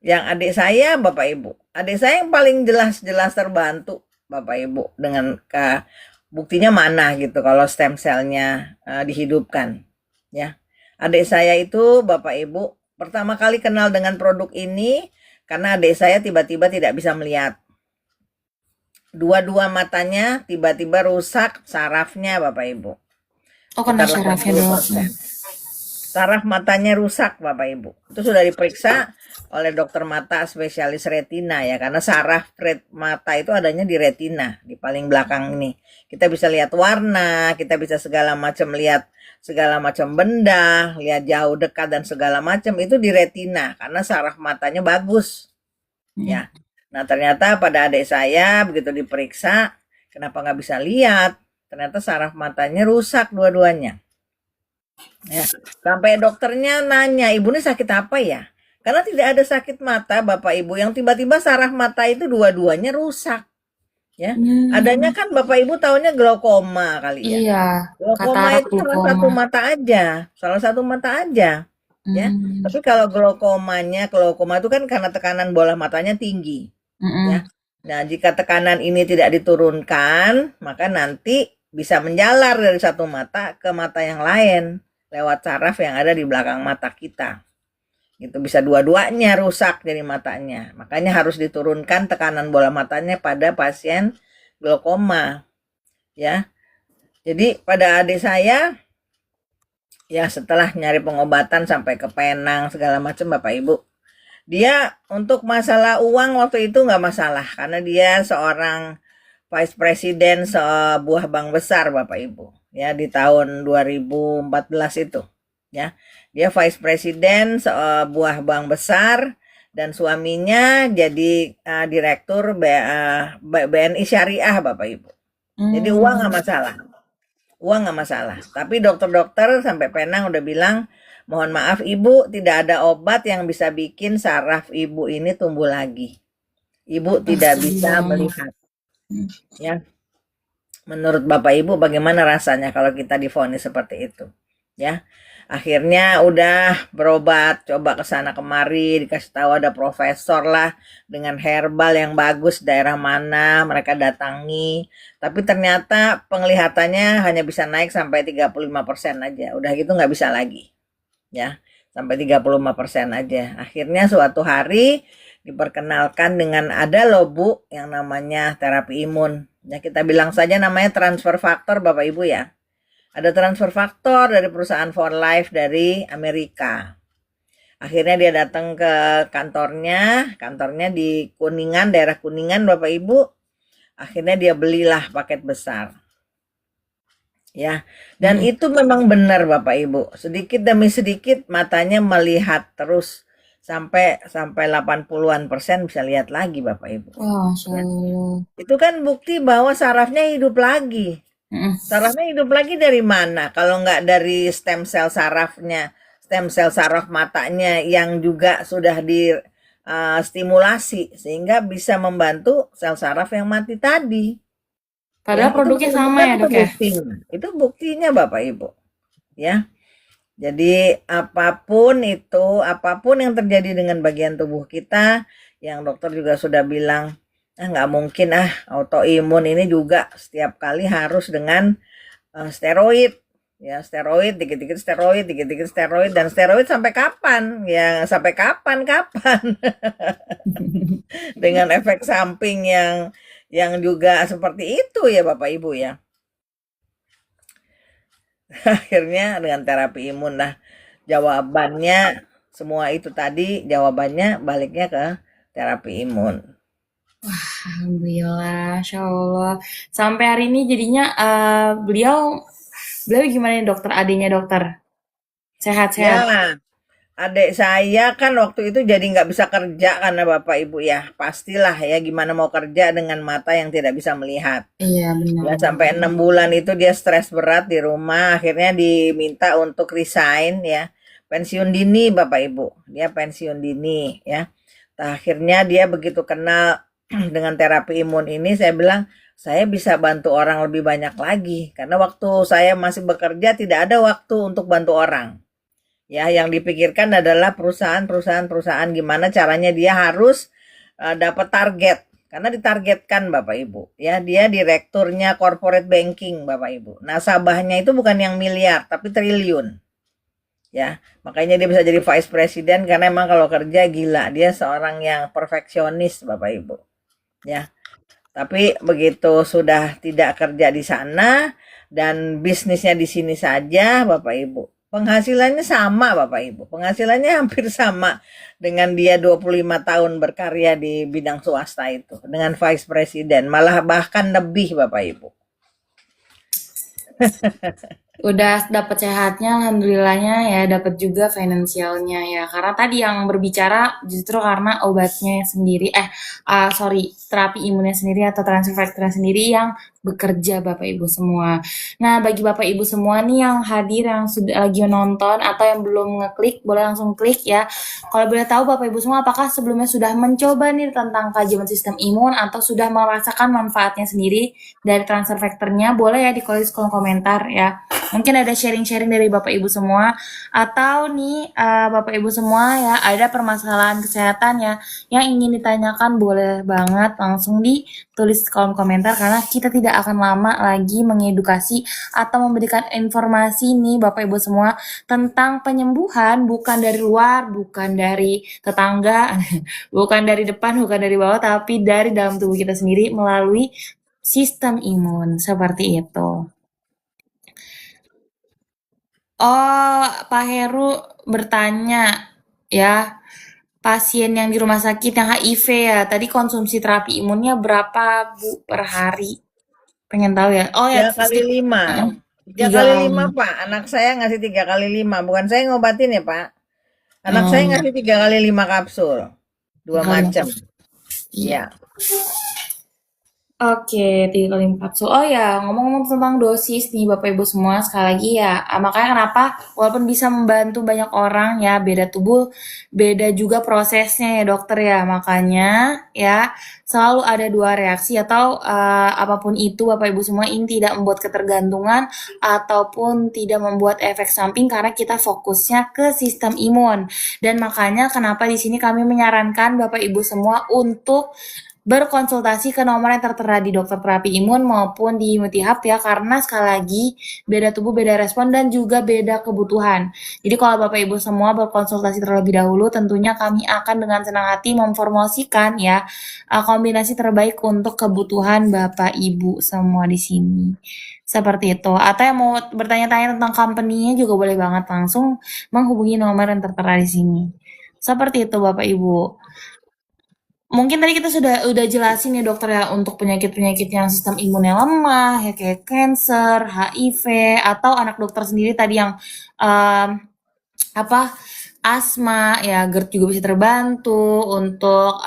Yang adik saya Bapak Ibu. Adik saya yang paling jelas-jelas terbantu Bapak Ibu dengan buktinya mana gitu kalau stem cell-nya dihidupkan ya. Adik saya itu Bapak Ibu pertama kali kenal dengan produk ini karena adik saya tiba-tiba tidak bisa melihat. Dua-dua matanya tiba-tiba rusak sarafnya Bapak Ibu. Oh kena Sekitar syarafnya dok. 80%. saraf matanya rusak Bapak Ibu. Itu sudah diperiksa oleh dokter mata spesialis retina ya, karena saraf mata itu adanya di retina, di paling belakang ini. Kita bisa lihat warna, kita bisa segala macam lihat segala macam benda, lihat jauh dekat dan segala macam itu di retina karena saraf matanya bagus ya. Nah ternyata pada adik saya begitu diperiksa, kenapa nggak bisa lihat? Ternyata saraf matanya rusak dua-duanya. Ya, sampai dokternya nanya, ibu ini sakit apa ya? Karena tidak ada sakit mata Bapak Ibu yang tiba-tiba saraf mata itu dua-duanya rusak. Ya, adanya kan Bapak Ibu taunya glaukoma kali ya. Iya, Glaukoma katarak itu salah satu glaukoma. mata aja, salah satu mata aja. Ya, Hmm, tapi kalau glaukoma itu kan karena tekanan bola matanya tinggi. Ya, mm-mm. nah jika tekanan ini tidak diturunkan, maka nanti bisa menjalar dari satu mata ke mata yang lain lewat saraf yang ada di belakang mata kita. Itu bisa dua-duanya rusak dari matanya. Makanya harus diturunkan tekanan bola matanya pada pasien glaukoma, ya. Jadi pada adik saya, ya setelah nyari pengobatan sampai ke Penang segala macam Bapak Ibu, dia untuk masalah uang waktu itu nggak masalah karena dia seorang vice president sebuah bank besar Bapak Ibu ya di tahun 2014 itu ya. Dia vice president sebuah bank besar dan suaminya jadi direktur BNI Syariah Bapak Ibu. Jadi uang nggak Hmm. masalah. Uang nggak masalah. Tapi dokter-dokter sampai Penang udah bilang, mohon maaf ibu, tidak ada obat yang bisa bikin saraf ibu ini tumbuh lagi. Ibu Ah, tidak sedih bisa banget. melihat. Ya, menurut Bapak Ibu bagaimana rasanya kalau kita divonis seperti itu? Ya, akhirnya udah berobat, coba ke sana kemari, dikasih tahu ada profesor lah dengan herbal yang bagus daerah mana mereka datangi. Tapi ternyata penglihatannya hanya bisa naik sampai 35% aja. Udah gitu nggak bisa lagi. Ya, sampai 35% aja. Akhirnya suatu hari diperkenalkan dengan ada loh Bu yang namanya terapi imun. Ya kita bilang saja namanya transfer faktor Bapak Ibu ya. Ada transfer faktor dari perusahaan For Life dari Amerika. Akhirnya dia datang ke kantornya di Kuningan, daerah Kuningan Bapak Ibu. Akhirnya dia belilah paket besar. Ya, dan Mm-mm. itu memang benar Bapak Ibu. Sedikit demi sedikit matanya melihat terus sampai sampai 80-an% bisa lihat lagi Bapak Ibu. Wah, Masya Ya. Allah. Itu kan bukti bahwa sarafnya hidup lagi. Mm-mm. Sarafnya hidup lagi dari mana? Kalau nggak dari stem sel sarafnya, stem sel saraf matanya yang juga sudah di stimulasi sehingga bisa membantu sel saraf yang mati tadi. Ya, Padahal itu produknya sama menunjukkan ya itu dok ya? buktinya. Itu buktinya Bapak Ibu. Ya, jadi apapun yang terjadi dengan bagian tubuh kita, yang dokter juga sudah bilang, nggak mungkin autoimun ini juga setiap kali harus dengan steroid. Ya, steroid, dikit-dikit steroid, dikit-dikit steroid, dan steroid sampai kapan? Ya, sampai kapan-kapan dengan efek samping yang juga seperti itu ya Bapak Ibu ya. Akhirnya dengan terapi imun lah jawabannya semua itu tadi jawabannya baliknya ke terapi imun. Alhamdulillah, Masya Allah. Sampai hari ini jadinya beliau beliau gimana nih dokter adanya dokter? Sehat-sehat. Ya, adik saya kan waktu itu jadi nggak bisa kerja karena Bapak Ibu ya. Pastilah ya gimana mau kerja dengan mata yang tidak bisa melihat. Iya benar. Ya sampai 6 bulan itu dia stres berat di rumah. Akhirnya diminta untuk resign ya. Pensiun dini Bapak Ibu. Dia pensiun dini ya. Akhirnya dia begitu kenal dengan terapi imun ini, saya bilang, saya bisa bantu orang lebih banyak lagi. Karena waktu saya masih bekerja tidak ada waktu untuk bantu orang. Ya, yang dipikirkan adalah perusahaan gimana caranya dia harus dapat target. Karena ditargetkan Bapak Ibu. Ya, dia direkturnya corporate banking Bapak Ibu. Nasabahnya itu bukan yang miliar, tapi triliun. Ya, makanya dia bisa jadi vice president karena emang kalau kerja gila. Dia seorang yang perfeksionis Bapak Ibu. Ya, tapi begitu sudah tidak kerja di sana dan bisnisnya di sini saja, Bapak Ibu, penghasilannya sama Bapak Ibu. Penghasilannya hampir sama dengan dia 25 tahun berkarya di bidang swasta itu. Dengan Vice President. Malah bahkan lebih Bapak Ibu. Udah dapat sehatnya, alhamdulillahnya ya, dapat juga finansialnya ya. Karena tadi yang berbicara justru karena obatnya sendiri, sorry, terapi imunnya sendiri atau transfer factor sendiri yang bekerja Bapak Ibu semua. Nah, bagi Bapak Ibu semua nih yang hadir, yang sudah lagi nonton atau yang belum ngeklik, boleh langsung klik ya. Kalau boleh tahu Bapak Ibu semua, apakah sebelumnya sudah mencoba nih tentang kajian sistem imun atau sudah merasakan manfaatnya sendiri dari transfer factornya? Boleh ya di kolom komentar ya. Mungkin ada sharing-sharing dari Bapak Ibu semua atau nih Bapak Ibu semua ya ada permasalahan kesehatan ya yang ingin ditanyakan, boleh banget langsung ditulis di kolom komentar karena kita tidak akan lama lagi mengedukasi atau memberikan informasi nih Bapak Ibu semua tentang penyembuhan bukan dari luar, bukan dari tetangga, bukan dari depan, bukan dari bawah, tapi dari dalam tubuh kita sendiri melalui sistem imun seperti itu. Oh, Pak Heru bertanya ya, pasien yang di rumah sakit yang HIV ya, tadi konsumsi terapi imunnya berapa Bu per hari? Pengen tahu ya. Oh ya, 3 kali 5. Tiga tiga kali kali. lima Pak. Anak saya ngasih 3 kali 5. Bukan saya ngobatin ya Pak. Anak saya Hmm, ngasih 3 kali 5 kapsul. Dua 3 kali 4. macam. Iya. Ya. Oke, 3 kali 4. So, oh ya, ngomong-ngomong tentang dosis nih Bapak Ibu semua, sekali lagi ya, makanya kenapa walaupun bisa membantu banyak orang ya, beda tubuh, beda juga prosesnya ya dokter ya, makanya ya selalu ada dua reaksi atau apapun itu Bapak Ibu semua ini tidak membuat ketergantungan ataupun tidak membuat efek samping karena kita fokusnya ke sistem imun. Dan makanya kenapa di sini kami menyarankan Bapak Ibu semua untuk berkonsultasi ke nomor yang tertera di dokter terapi imun maupun di Multihub ya karena sekali lagi beda tubuh beda respon dan juga beda kebutuhan. Jadi kalau Bapak Ibu semua berkonsultasi terlebih dahulu tentunya kami akan dengan senang hati mempromosikan ya kombinasi terbaik untuk kebutuhan Bapak Ibu semua di sini. Seperti itu. Atau yang mau bertanya-tanya tentang company-nya juga boleh banget langsung menghubungi nomor yang tertera di sini. Seperti itu Bapak Ibu. Mungkin tadi kita udah jelasin ya dokter ya untuk penyakit-penyakit yang sistem imunnya lemah ya kayak cancer, HIV atau anak dokter sendiri tadi yang um, apa asma ya GERD juga bisa terbantu untuk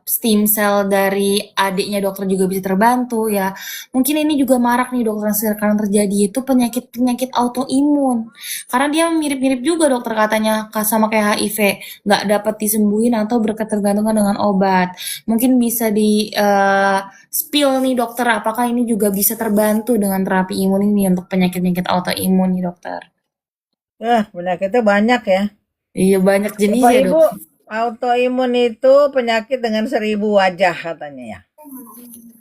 stem cell dari adiknya dokter juga bisa terbantu ya. Mungkin ini juga marak nih dokter yang sekarang terjadi itu penyakit-penyakit autoimun. Karena dia mirip-mirip juga dokter katanya sama kayak HIV, nggak dapat disembuhin atau berketergantungan dengan obat. Mungkin bisa di spill nih dokter, apakah ini juga bisa terbantu dengan terapi imun ini untuk penyakit-penyakit autoimun nih dokter? Penyakitnya banyak ya. Iya banyak jenis Bapak ya dok. Ibu, autoimun itu penyakit dengan 1.000 wajah katanya ya.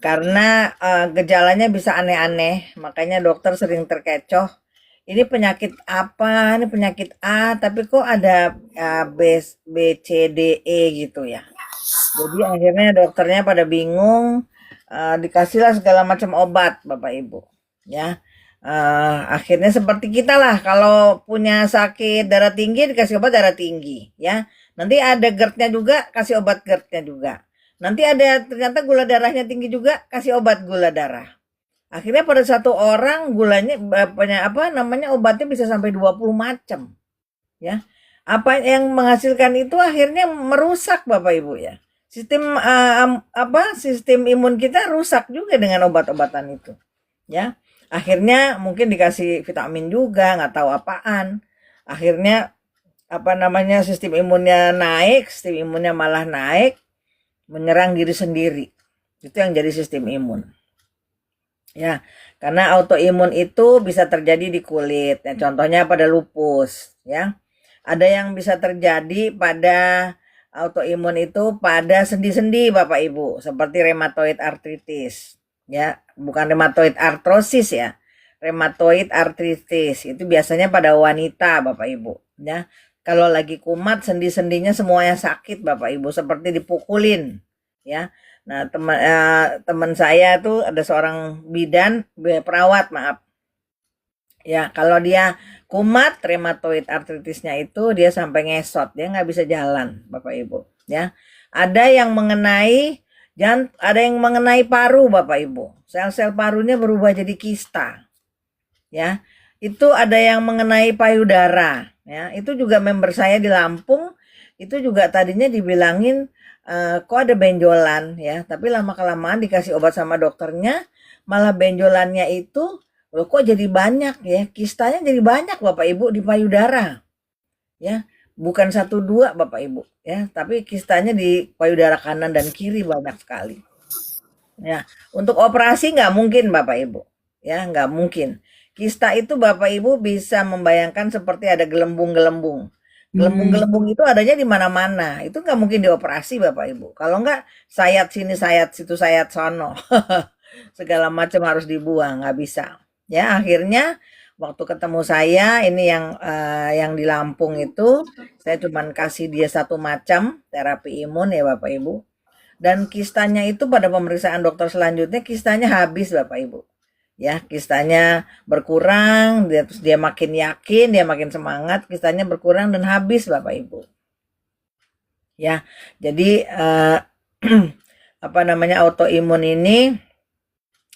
Karena gejalanya bisa aneh-aneh, makanya dokter sering terkecoh. Ini penyakit apa? Ini penyakit A, tapi kok ada B, C, D, E gitu ya. Jadi akhirnya dokternya pada bingung, dikasihlah segala macam obat, Bapak Ibu. Ya, akhirnya seperti kita lah, kalau punya sakit darah tinggi dikasih obat darah tinggi, ya. Nanti ada GERD-nya juga, kasih obat GERD-nya juga. Nanti ada ternyata gula darahnya tinggi juga, kasih obat gula darah. Akhirnya pada satu orang gulanya apa namanya obatnya bisa sampai 20 macam, ya. Apa yang menghasilkan itu akhirnya merusak Bapak Ibu ya. Sistem sistem imun kita rusak juga dengan obat-obatan itu, ya. Akhirnya mungkin dikasih vitamin juga, nggak tahu apaan. Akhirnya apa namanya sistem imunnya naik, sistem imunnya malah naik, menyerang diri sendiri. Itu yang jadi sistem imun. Ya, karena autoimun itu bisa terjadi di kulit. Ya, contohnya pada lupus, ya. Ada yang bisa terjadi pada autoimun itu pada sendi-sendi Bapak Ibu, seperti rheumatoid arthritis. Ya, bukan rheumatoid arthrosis ya. Rheumatoid arthritis itu biasanya pada wanita Bapak Ibu, ya. Kalau lagi kumat sendi-sendinya semuanya sakit Bapak Ibu seperti dipukulin, ya. Nah, teman saya tuh ada seorang bidan, perawat maaf. Ya, kalau dia kumat, rheumatoid arthritisnya itu dia sampai ngesot, dia nggak bisa jalan, Bapak Ibu. Ya, ada yang mengenai paru, Bapak Ibu. Sel-sel parunya berubah jadi kista. Ya, itu ada yang mengenai payudara. Ya, itu juga member saya di Lampung, itu juga tadinya dibilangin kok ada benjolan ya, tapi lama kelamaan dikasih obat sama dokternya, malah benjolannya itu loh kok jadi banyak ya, kistanya jadi banyak Bapak Ibu di payudara ya. Bukan satu dua Bapak Ibu ya, tapi kistanya di payudara kanan dan kiri banyak sekali. Ya, untuk operasi nggak mungkin Bapak Ibu. Ya, nggak mungkin. Kista itu Bapak Ibu bisa membayangkan seperti ada gelembung-gelembung. Hmm. Gelembung-gelembung itu adanya di mana-mana. Itu nggak mungkin dioperasi Bapak Ibu. Kalau nggak sayat sini, sayat situ, sayat sono. Segala macam harus dibuang, nggak bisa. Ya, akhirnya waktu ketemu saya ini yang di Lampung itu, saya cuman kasih dia satu macam terapi imun ya Bapak Ibu. Dan kistanya itu pada pemeriksaan dokter selanjutnya kistanya habis Bapak Ibu. Ya, kistanya berkurang, terus dia makin yakin, dia makin semangat, kistanya berkurang dan habis Bapak Ibu. Ya, jadi apa namanya autoimun ini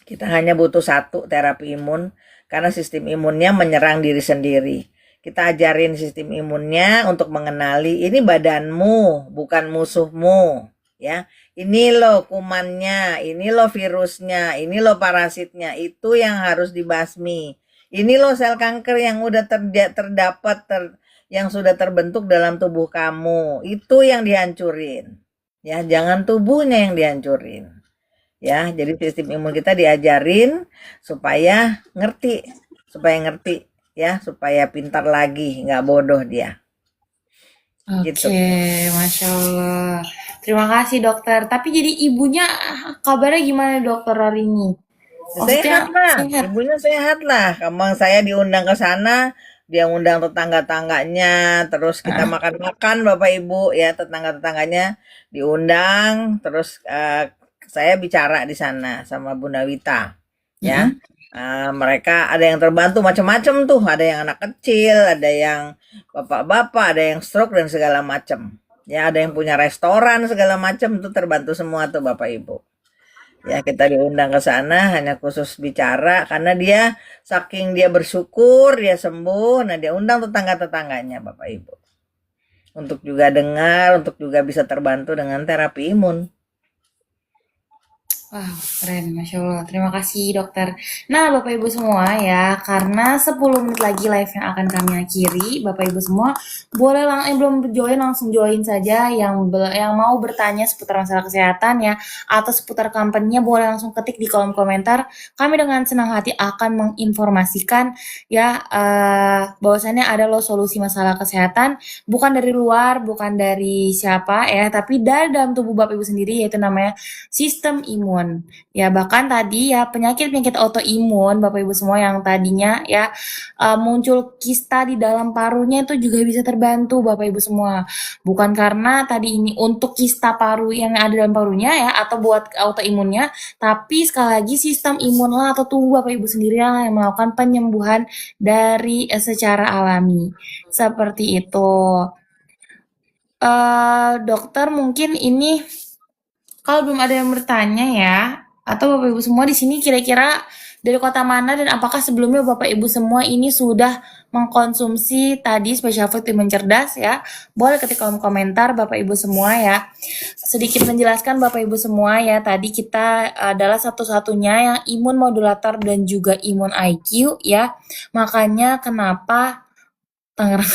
kita hanya butuh satu terapi imun karena sistem imunnya menyerang diri sendiri. Kita ajarin sistem imunnya untuk mengenali ini badanmu, bukan musuhmu, ya. Ini loh kumannya, ini loh virusnya, ini loh parasitnya, itu yang harus dibasmi. Ini loh sel kanker yang udah terdapat yang sudah terbentuk dalam tubuh kamu, itu yang dihancurin. Ya, jangan tubuhnya yang dihancurin. Ya, jadi sistem imun kita diajarin supaya ngerti ya, supaya pintar lagi, nggak bodoh dia. Gitu. Oke, Masya Allah. Terima kasih dokter. Tapi jadi ibunya kabarnya gimana dokter hari ini? Maksudnya Sehat lah, sehat? ibunya sehat lah. Kemang saya diundang ke sana, dia undang tetangga-tangganya, terus kita Heeh. makan-makan Bapak Ibu ya, tetangga-tetangganya diundang, terus saya bicara di sana sama Bunda Wita ya. Mm-mm. Mereka ada yang terbantu macam-macam tuh, ada yang anak kecil, ada yang bapak-bapak, ada yang stroke dan segala macam. Ya, ada yang punya restoran segala macam tuh terbantu semua tuh Bapak Ibu. Ya, kita diundang ke sana hanya khusus bicara karena dia saking dia bersyukur dia sembuh, nah dia undang tetangga-tetangganya Bapak Ibu. Untuk juga dengar, untuk juga bisa terbantu dengan terapi imun. Wah, keren, Masya Allah. Terima kasih, dokter. Nah, Bapak Ibu semua ya, karena 10 menit lagi live yang akan kami akhiri, Bapak Ibu semua boleh belum join, langsung join saja. Yang mau bertanya seputar masalah kesehatan ya, atau seputar company-nya, boleh langsung ketik di kolom komentar. Kami dengan senang hati akan menginformasikan ya, bahwasannya ada loh solusi masalah kesehatan, bukan dari luar, bukan dari siapa ya, tapi dari dalam tubuh Bapak Ibu sendiri, yaitu namanya sistem imun. Ya, bahkan tadi ya penyakit-penyakit autoimun Bapak Ibu semua yang tadinya ya muncul kista di dalam parunya itu juga bisa terbantu Bapak Ibu semua. Bukan karena tadi ini untuk kista paru yang ada dalam parunya ya atau buat autoimunnya, tapi sekali lagi sistem imun lah atau tubuh Bapak Ibu sendiri lah yang melakukan penyembuhan dari secara alami. Seperti itu. Dokter mungkin ini kalau belum ada yang bertanya ya, atau Bapak Ibu semua di sini kira-kira dari kota mana dan apakah sebelumnya Bapak Ibu semua ini sudah mengkonsumsi tadi Special Food Imun Cerdas ya? Boleh ketik kolom komentar Bapak Ibu semua ya. Sedikit menjelaskan Bapak Ibu semua ya, tadi kita adalah satu-satunya yang imun modulator dan juga imun IQ ya. Makanya kenapa Tangerang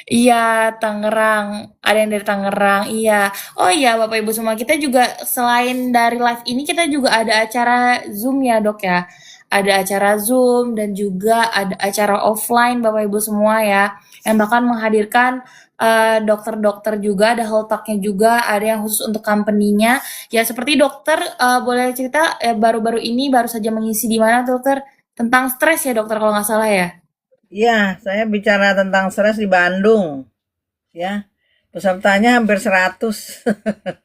Iya, Tangerang. Ada yang dari Tangerang. Iya. Oh iya, Bapak Ibu semua, kita juga selain dari live ini kita juga ada acara Zoom ya, Dok ya. Ada acara Zoom dan juga ada acara offline Bapak Ibu semua ya. Yang bahkan menghadirkan dokter-dokter juga, ada hall talk-nya juga, ada yang khusus untuk company-nya. Ya, seperti dokter boleh cerita baru-baru ini baru saja mengisi di mana, Dokter? Tentang stres ya, Dokter kalau nggak salah ya. Iya, saya bicara tentang stres di Bandung ya. Pesertanya hampir 100.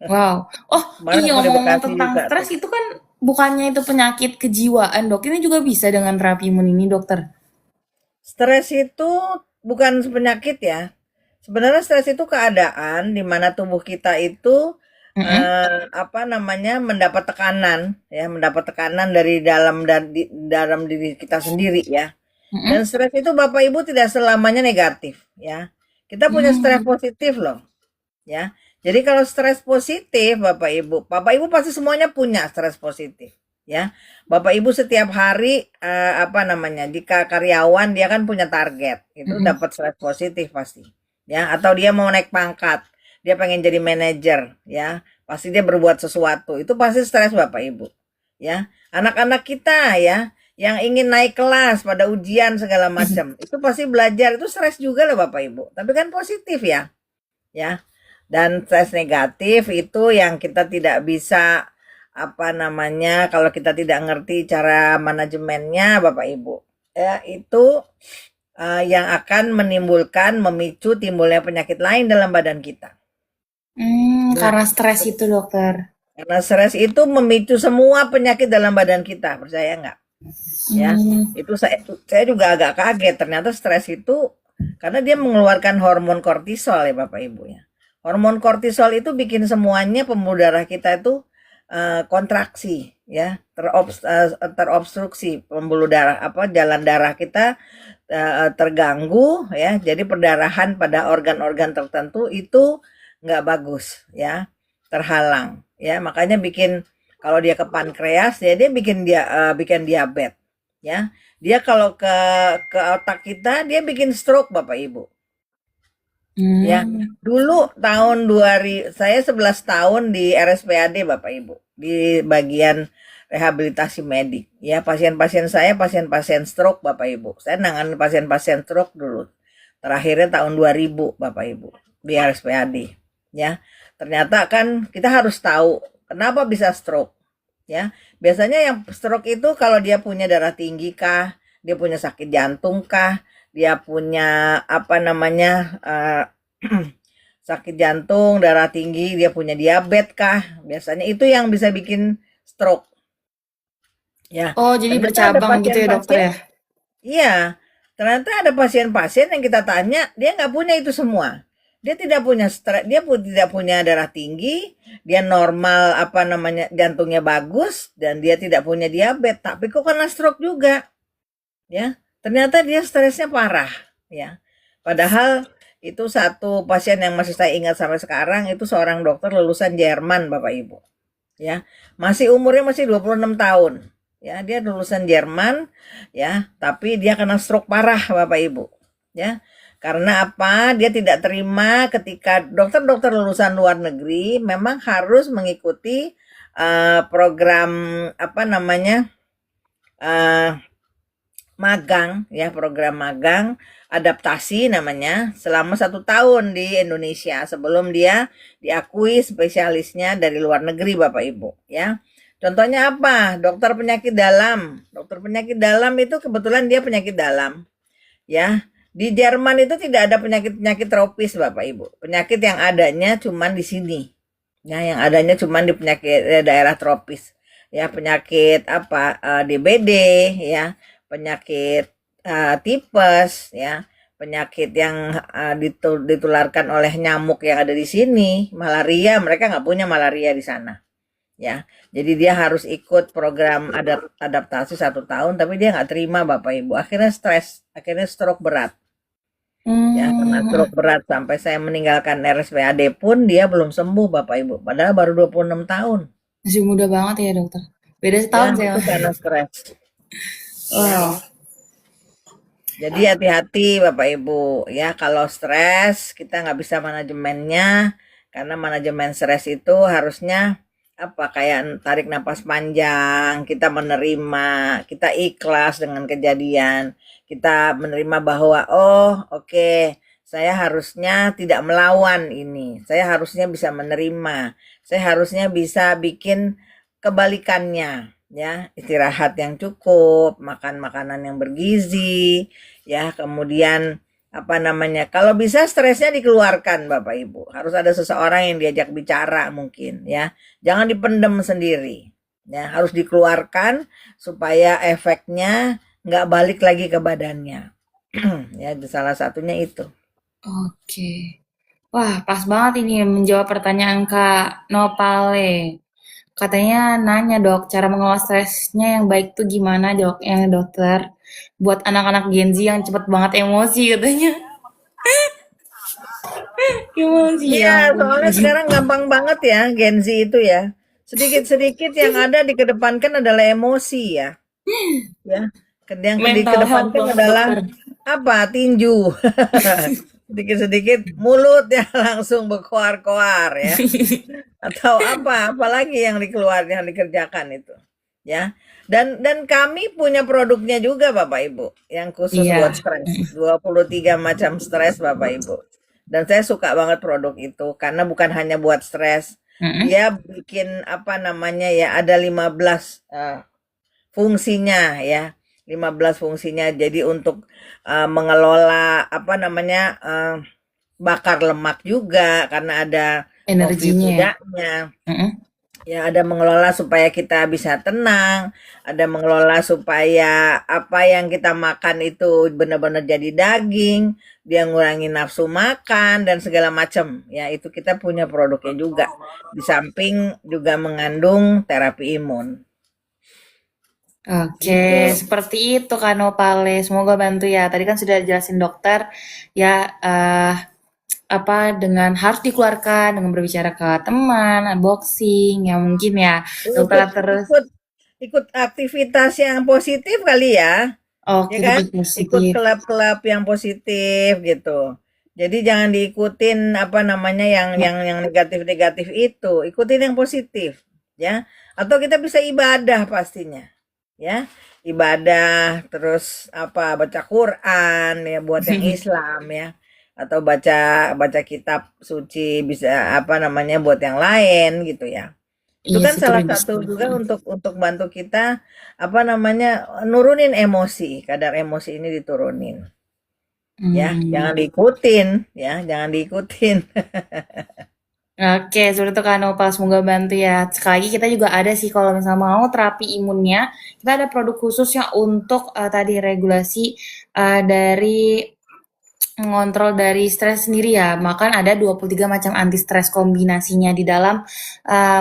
Wow. Oh, Kemarin iya aku di ngomong-ngomong Bekasi tentang juga stres tuh. itu kan bukannya itu penyakit kejiwaan, Dok. Ini juga bisa dengan terapi imun ini, Dokter. Stres itu bukan penyakit ya. Sebenarnya stres itu keadaan di mana tubuh kita itu Mm-mm. apa namanya mendapat tekanan ya, mendapat tekanan dari dalam dan di dalam diri kita sendiri ya. Dan Mm-mm. stres itu Bapak Ibu tidak selamanya negatif ya. Kita punya stres Mm. positif loh ya. Jadi kalau stres positif Bapak Ibu pasti semuanya punya stres positif ya. Bapak Ibu setiap hari apa namanya jika karyawan dia kan punya target itu Mm-mm. dapat stres positif pasti ya. Atau dia mau naik pangkat dia pengen jadi manajer ya pasti dia berbuat sesuatu itu pasti stres Bapak Ibu ya. Anak-anak kita ya yang ingin naik kelas pada ujian segala macam itu pasti belajar itu stres juga loh Bapak Ibu tapi kan positif ya. Dan stres negatif itu yang kita tidak bisa apa namanya kalau kita tidak ngerti cara manajemennya Bapak Ibu. Ya, itu yang akan menimbulkan memicu timbulnya penyakit lain dalam badan kita. Nah, Karena stres itu dokter. karena stres itu memicu semua penyakit dalam badan kita, percaya nggak? Ya, Hmm. itu saya juga agak kaget. Ternyata stres itu karena dia mengeluarkan hormon kortisol ya Bapak Ibu ya. Hormon kortisol itu bikin semuanya pembuluh darah kita itu kontraksi ya, terobstruksi pembuluh darah apa jalan darah kita terganggu ya. Jadi perdarahan pada organ-organ tertentu itu nggak bagus ya, terhalang ya. Makanya bikin kalau dia ke pankreas ya dia bikin diabetes ya. Dia kalau ke otak kita dia bikin stroke Bapak Ibu. Ya, Hmm. dulu tahun 2000 saya 11 tahun di RSPAD Bapak Ibu, di bagian rehabilitasi medik. Ya, pasien-pasien saya pasien-pasien stroke Bapak Ibu. Saya nangani pasien-pasien stroke dulu. Terakhirnya tahun 2000 Bapak Ibu di RSPAD. Ya, ternyata kan kita harus tahu kenapa bisa stroke. Ya, biasanya yang stroke itu kalau dia punya darah tinggi kah, dia punya sakit jantung kah, dia punya apa namanya sakit jantung, darah tinggi, dia punya diabetes kah? Biasanya itu yang bisa bikin stroke. Ya, Oh, jadi ternyata ada bercabang gitu ya dokter pasien-pasien, ya? iya, ternyata ada pasien-pasien yang kita tanya, dia nggak punya itu semua. Dia tidak punya stres, tidak punya darah tinggi, dia normal apa namanya jantungnya bagus dan dia tidak punya diabetes, tapi kok kena stroke juga, ya. Ternyata dia stresnya parah, ya. Padahal itu satu pasien yang masih saya ingat sampai sekarang itu seorang dokter lulusan Jerman Bapak Ibu ya. Masih umurnya masih 26 tahun. Ya, dia lulusan Jerman ya, tapi dia kena stroke parah Bapak Ibu. Ya. Karena apa? Dia tidak terima ketika dokter-dokter lulusan luar negeri memang harus mengikuti program apa namanya? eh, magang ya, program magang adaptasi namanya selama 1 tahun di Indonesia sebelum dia diakui spesialisnya dari luar negeri Bapak Ibu ya. Contohnya apa? Dokter penyakit dalam itu kebetulan dia penyakit dalam ya. Di Jerman itu tidak ada penyakit-penyakit tropis Bapak Ibu. Penyakit yang adanya cuman di sini. Ya, yang adanya cuman di penyakit daerah tropis. Ya, penyakit apa? DBD ya, penyakit tipes ya, penyakit yang ditularkan oleh nyamuk yang ada di sini, malaria, mereka nggak punya malaria di sana. Ya, jadi dia harus ikut program adaptasi 1 tahun, tapi dia nggak terima Bapak Ibu. Akhirnya stres, akhirnya stroke berat. Ya, karena Hmm. stroke berat sampai saya meninggalkan RSPAD pun dia belum sembuh Bapak Ibu. Padahal baru 26 tahun. Masih muda banget ya dokter. Beda Ya, setahun saya. itu karena stres. Ya, Wow. jadi hati-hati Bapak Ibu. Ya, kalau stres kita nggak bisa manajemennya. Karena manajemen stres itu harusnya apa kayak tarik napas panjang, kita menerima, kita ikhlas dengan kejadian, kita menerima bahwa oh oke, saya harusnya tidak melawan ini, saya harusnya bisa menerima, saya harusnya bisa bikin kebalikannya, ya istirahat yang cukup, makan makanan yang bergizi, ya kemudian apa namanya kalau bisa stresnya dikeluarkan Bapak Ibu harus ada seseorang yang diajak bicara mungkin ya jangan dipendem sendiri ya harus dikeluarkan supaya efeknya nggak balik lagi ke badannya Ya, salah satunya itu. Oke. Wah, pas banget ini menjawab pertanyaan Kak Nopale. Katanya nanya dok, cara mengelola stresnya yang baik tuh gimana dok, yang dokter? Buat anak-anak Gen Z yang cepet banget emosi katanya. Gimana sih ya Iya, ampun. soalnya sekarang gampang banget ya Gen Z itu ya. Sedikit-sedikit yang ada dikedepankan adalah emosi ya. Ya, yang Mental health dikedepankan banget adalah dokter. apa? Tinju. Sedikit-sedikit mulut ya langsung berkoar-koar ya. Atau apa? Apalagi yang yang dikerjakan itu. Ya. Dan kami punya produknya juga Bapak Ibu yang khusus buat Iya. stres. 23 macam stres Bapak Ibu. Dan saya suka banget produk itu karena bukan hanya buat stres. Mm-mm. Dia bikin apa namanya ya ada 15 fungsinya ya. 15 fungsinya. Jadi untuk mengelola apa namanya bakar lemak juga karena ada coffee Energinya ya. mudanya. Mm-mm. Ya, ada mengelola supaya kita bisa tenang, ada mengelola supaya apa yang kita makan itu benar-benar jadi daging, dia ngurangi nafsu makan dan segala macam. Ya, itu kita punya produknya juga. Di samping juga mengandung terapi imun. Oke, Gitu. seperti itu Kak Nopale. Semoga bantu ya. Tadi kan sudah jelasin dokter ya apa dengan harus dikeluarkan dengan berbicara ke teman, boxing, ya mungkin ya dokter Ikut terus. ikut ikut aktivitas yang positif kali ya. Ya Oke, kan? lebih Ikut positif. klub-klub yang positif gitu. Jadi jangan diikutin apa namanya yang negatif-negatif itu. Ikutin yang positif, ya. Atau kita bisa ibadah pastinya, ya. Ibadah terus apa baca Quran ya buat yang Islam ya. Atau baca baca kitab suci bisa apa namanya buat yang lain gitu ya. Itu Iya kan sih salah terus. satu juga untuk bantu kita apa namanya nurunin emosi, kadar emosi ini diturunin. Ya, Hmm. jangan diikutin, ya, jangan diikutin. Oke, seperti itu Kak Nopal, semoga bantu ya. Sekali lagi kita juga ada sih kalau misalnya mau terapi imunnya, kita ada produk khusus yang untuk tadi regulasi dari mengontrol dari stres sendiri ya. Makan ada 23 macam anti stres kombinasinya di dalam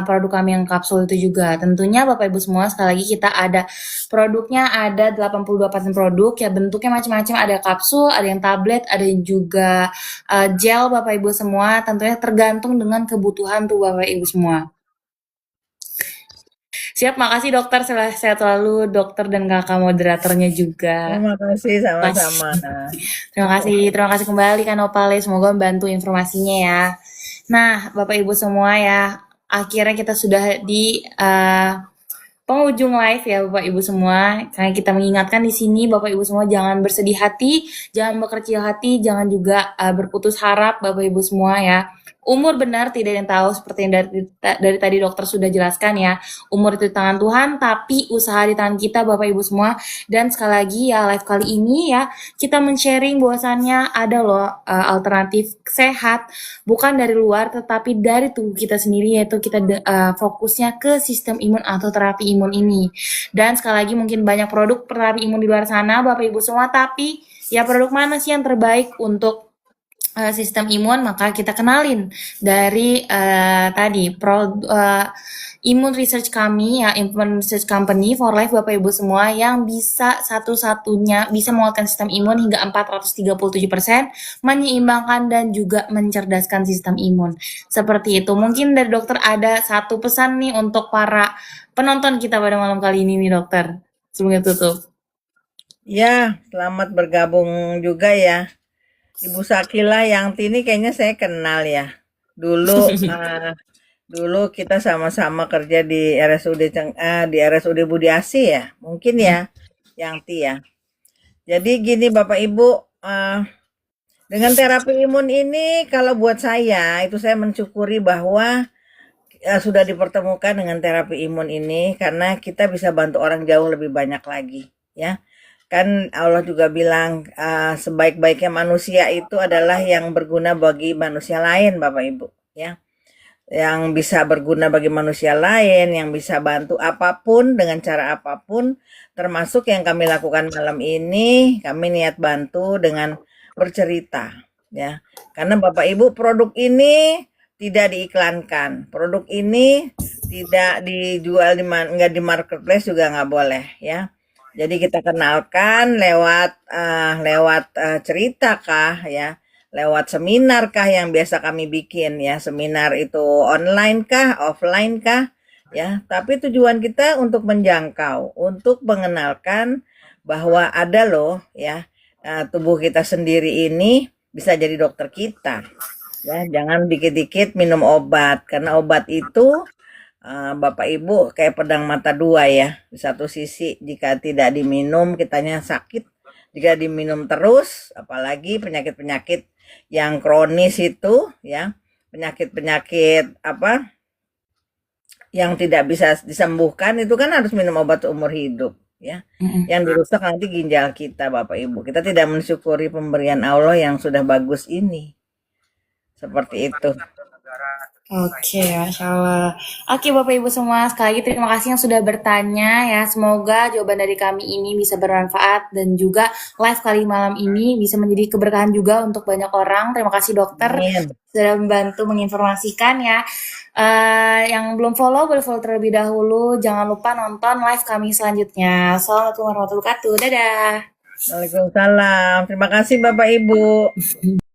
produk kami yang kapsul itu juga. Tentunya Bapak Ibu semua sekali lagi kita ada produknya ada 82 paten produk ya bentuknya macam-macam ada kapsul, ada yang tablet, ada juga gel Bapak Ibu semua. Tentunya tergantung dengan kebutuhan tuh Bapak Ibu semua. Siap, makasih dokter. Sehat selalu dokter dan kakak moderatornya juga. Terima kasih Mas. sama-sama. Terima kasih kembali Kak Nopale. Semoga membantu informasinya ya. Nah, Bapak Ibu semua ya, akhirnya kita sudah di penghujung live ya Bapak Ibu semua. Karena kita mengingatkan di sini Bapak Ibu semua jangan bersedih hati, jangan berkecil hati, jangan juga berputus harap Bapak Ibu semua ya. Umur benar tidak ada yang tahu seperti yang dari tadi dokter sudah jelaskan ya. Umur itu di tangan Tuhan, tapi usaha di tangan kita Bapak Ibu semua. Dan sekali lagi ya live kali ini ya kita men-sharing bahwasannya ada loh alternatif sehat bukan dari luar tetapi dari tubuh kita sendiri yaitu kita fokusnya ke sistem imun atau terapi imun ini. Dan sekali lagi mungkin banyak produk terapi imun di luar sana Bapak Ibu semua tapi ya produk mana sih yang terbaik untuk sistem imun maka kita kenalin dari tadi Imun Research kami ya Imun Research Company for Life Bapak Ibu semua yang bisa satu-satunya bisa menguatkan sistem imun hingga 437% menyeimbangkan dan juga mencerdaskan sistem imun. Seperti itu. Mungkin dari dokter ada satu pesan nih untuk para penonton kita pada malam kali ini nih dokter. Sebelum tutup. Ya, selamat bergabung juga ya. Ibu Sakila yang ini kayaknya saya kenal ya. Dulu dulu kita sama-sama kerja di di RSUD Budi Asi ya. Mungkin ya, yang ya. Jadi gini Bapak Ibu, dengan terapi imun ini kalau buat saya itu saya mensyukuri bahwa sudah dipertemukan dengan terapi imun ini karena kita bisa bantu orang jauh lebih banyak lagi ya. Kan Allah juga bilang sebaik-baiknya manusia itu adalah yang berguna bagi manusia lain Bapak Ibu ya. yang bisa berguna bagi manusia lain, yang bisa bantu apapun dengan cara apapun, termasuk yang kami lakukan malam ini, kami niat bantu dengan bercerita, ya. Karena Bapak Ibu produk ini tidak diiklankan, produk ini tidak dijual nggak di marketplace juga nggak boleh, ya. Jadi kita kenalkan lewat cerita kah, ya, lewat seminar kah yang biasa kami bikin, ya, seminar itu online kah, offline kah, ya, tapi tujuan kita untuk menjangkau, untuk mengenalkan bahwa ada loh, ya, tubuh kita sendiri ini bisa jadi dokter kita, ya, jangan dikit-dikit minum obat, karena obat itu Bapak Ibu kayak pedang mata dua ya. Di satu sisi jika tidak diminum kitanya sakit, jika diminum terus, apalagi penyakit-penyakit yang kronis itu ya, penyakit-penyakit apa yang tidak bisa disembuhkan itu kan harus minum obat seumur hidup ya. Mm-mm. Yang dirusak nanti ginjal kita Bapak Ibu. Kita tidak mensyukuri pemberian Allah yang sudah bagus ini. Seperti itu. Oke, Masya Allah. Oke, Bapak Ibu semua, sekali lagi terima kasih yang sudah bertanya ya. Semoga jawaban dari kami ini bisa bermanfaat dan juga live kali malam ini bisa menjadi keberkahan juga untuk banyak orang. Terima kasih dokter Amin. sudah membantu menginformasikan ya. Yang belum follow, boleh follow terlebih dahulu. Jangan lupa nonton live kami selanjutnya. Assalamualaikum warahmatullahi wabarakatuh. Dadah. Waalaikumsalam. Terima kasih Bapak Ibu.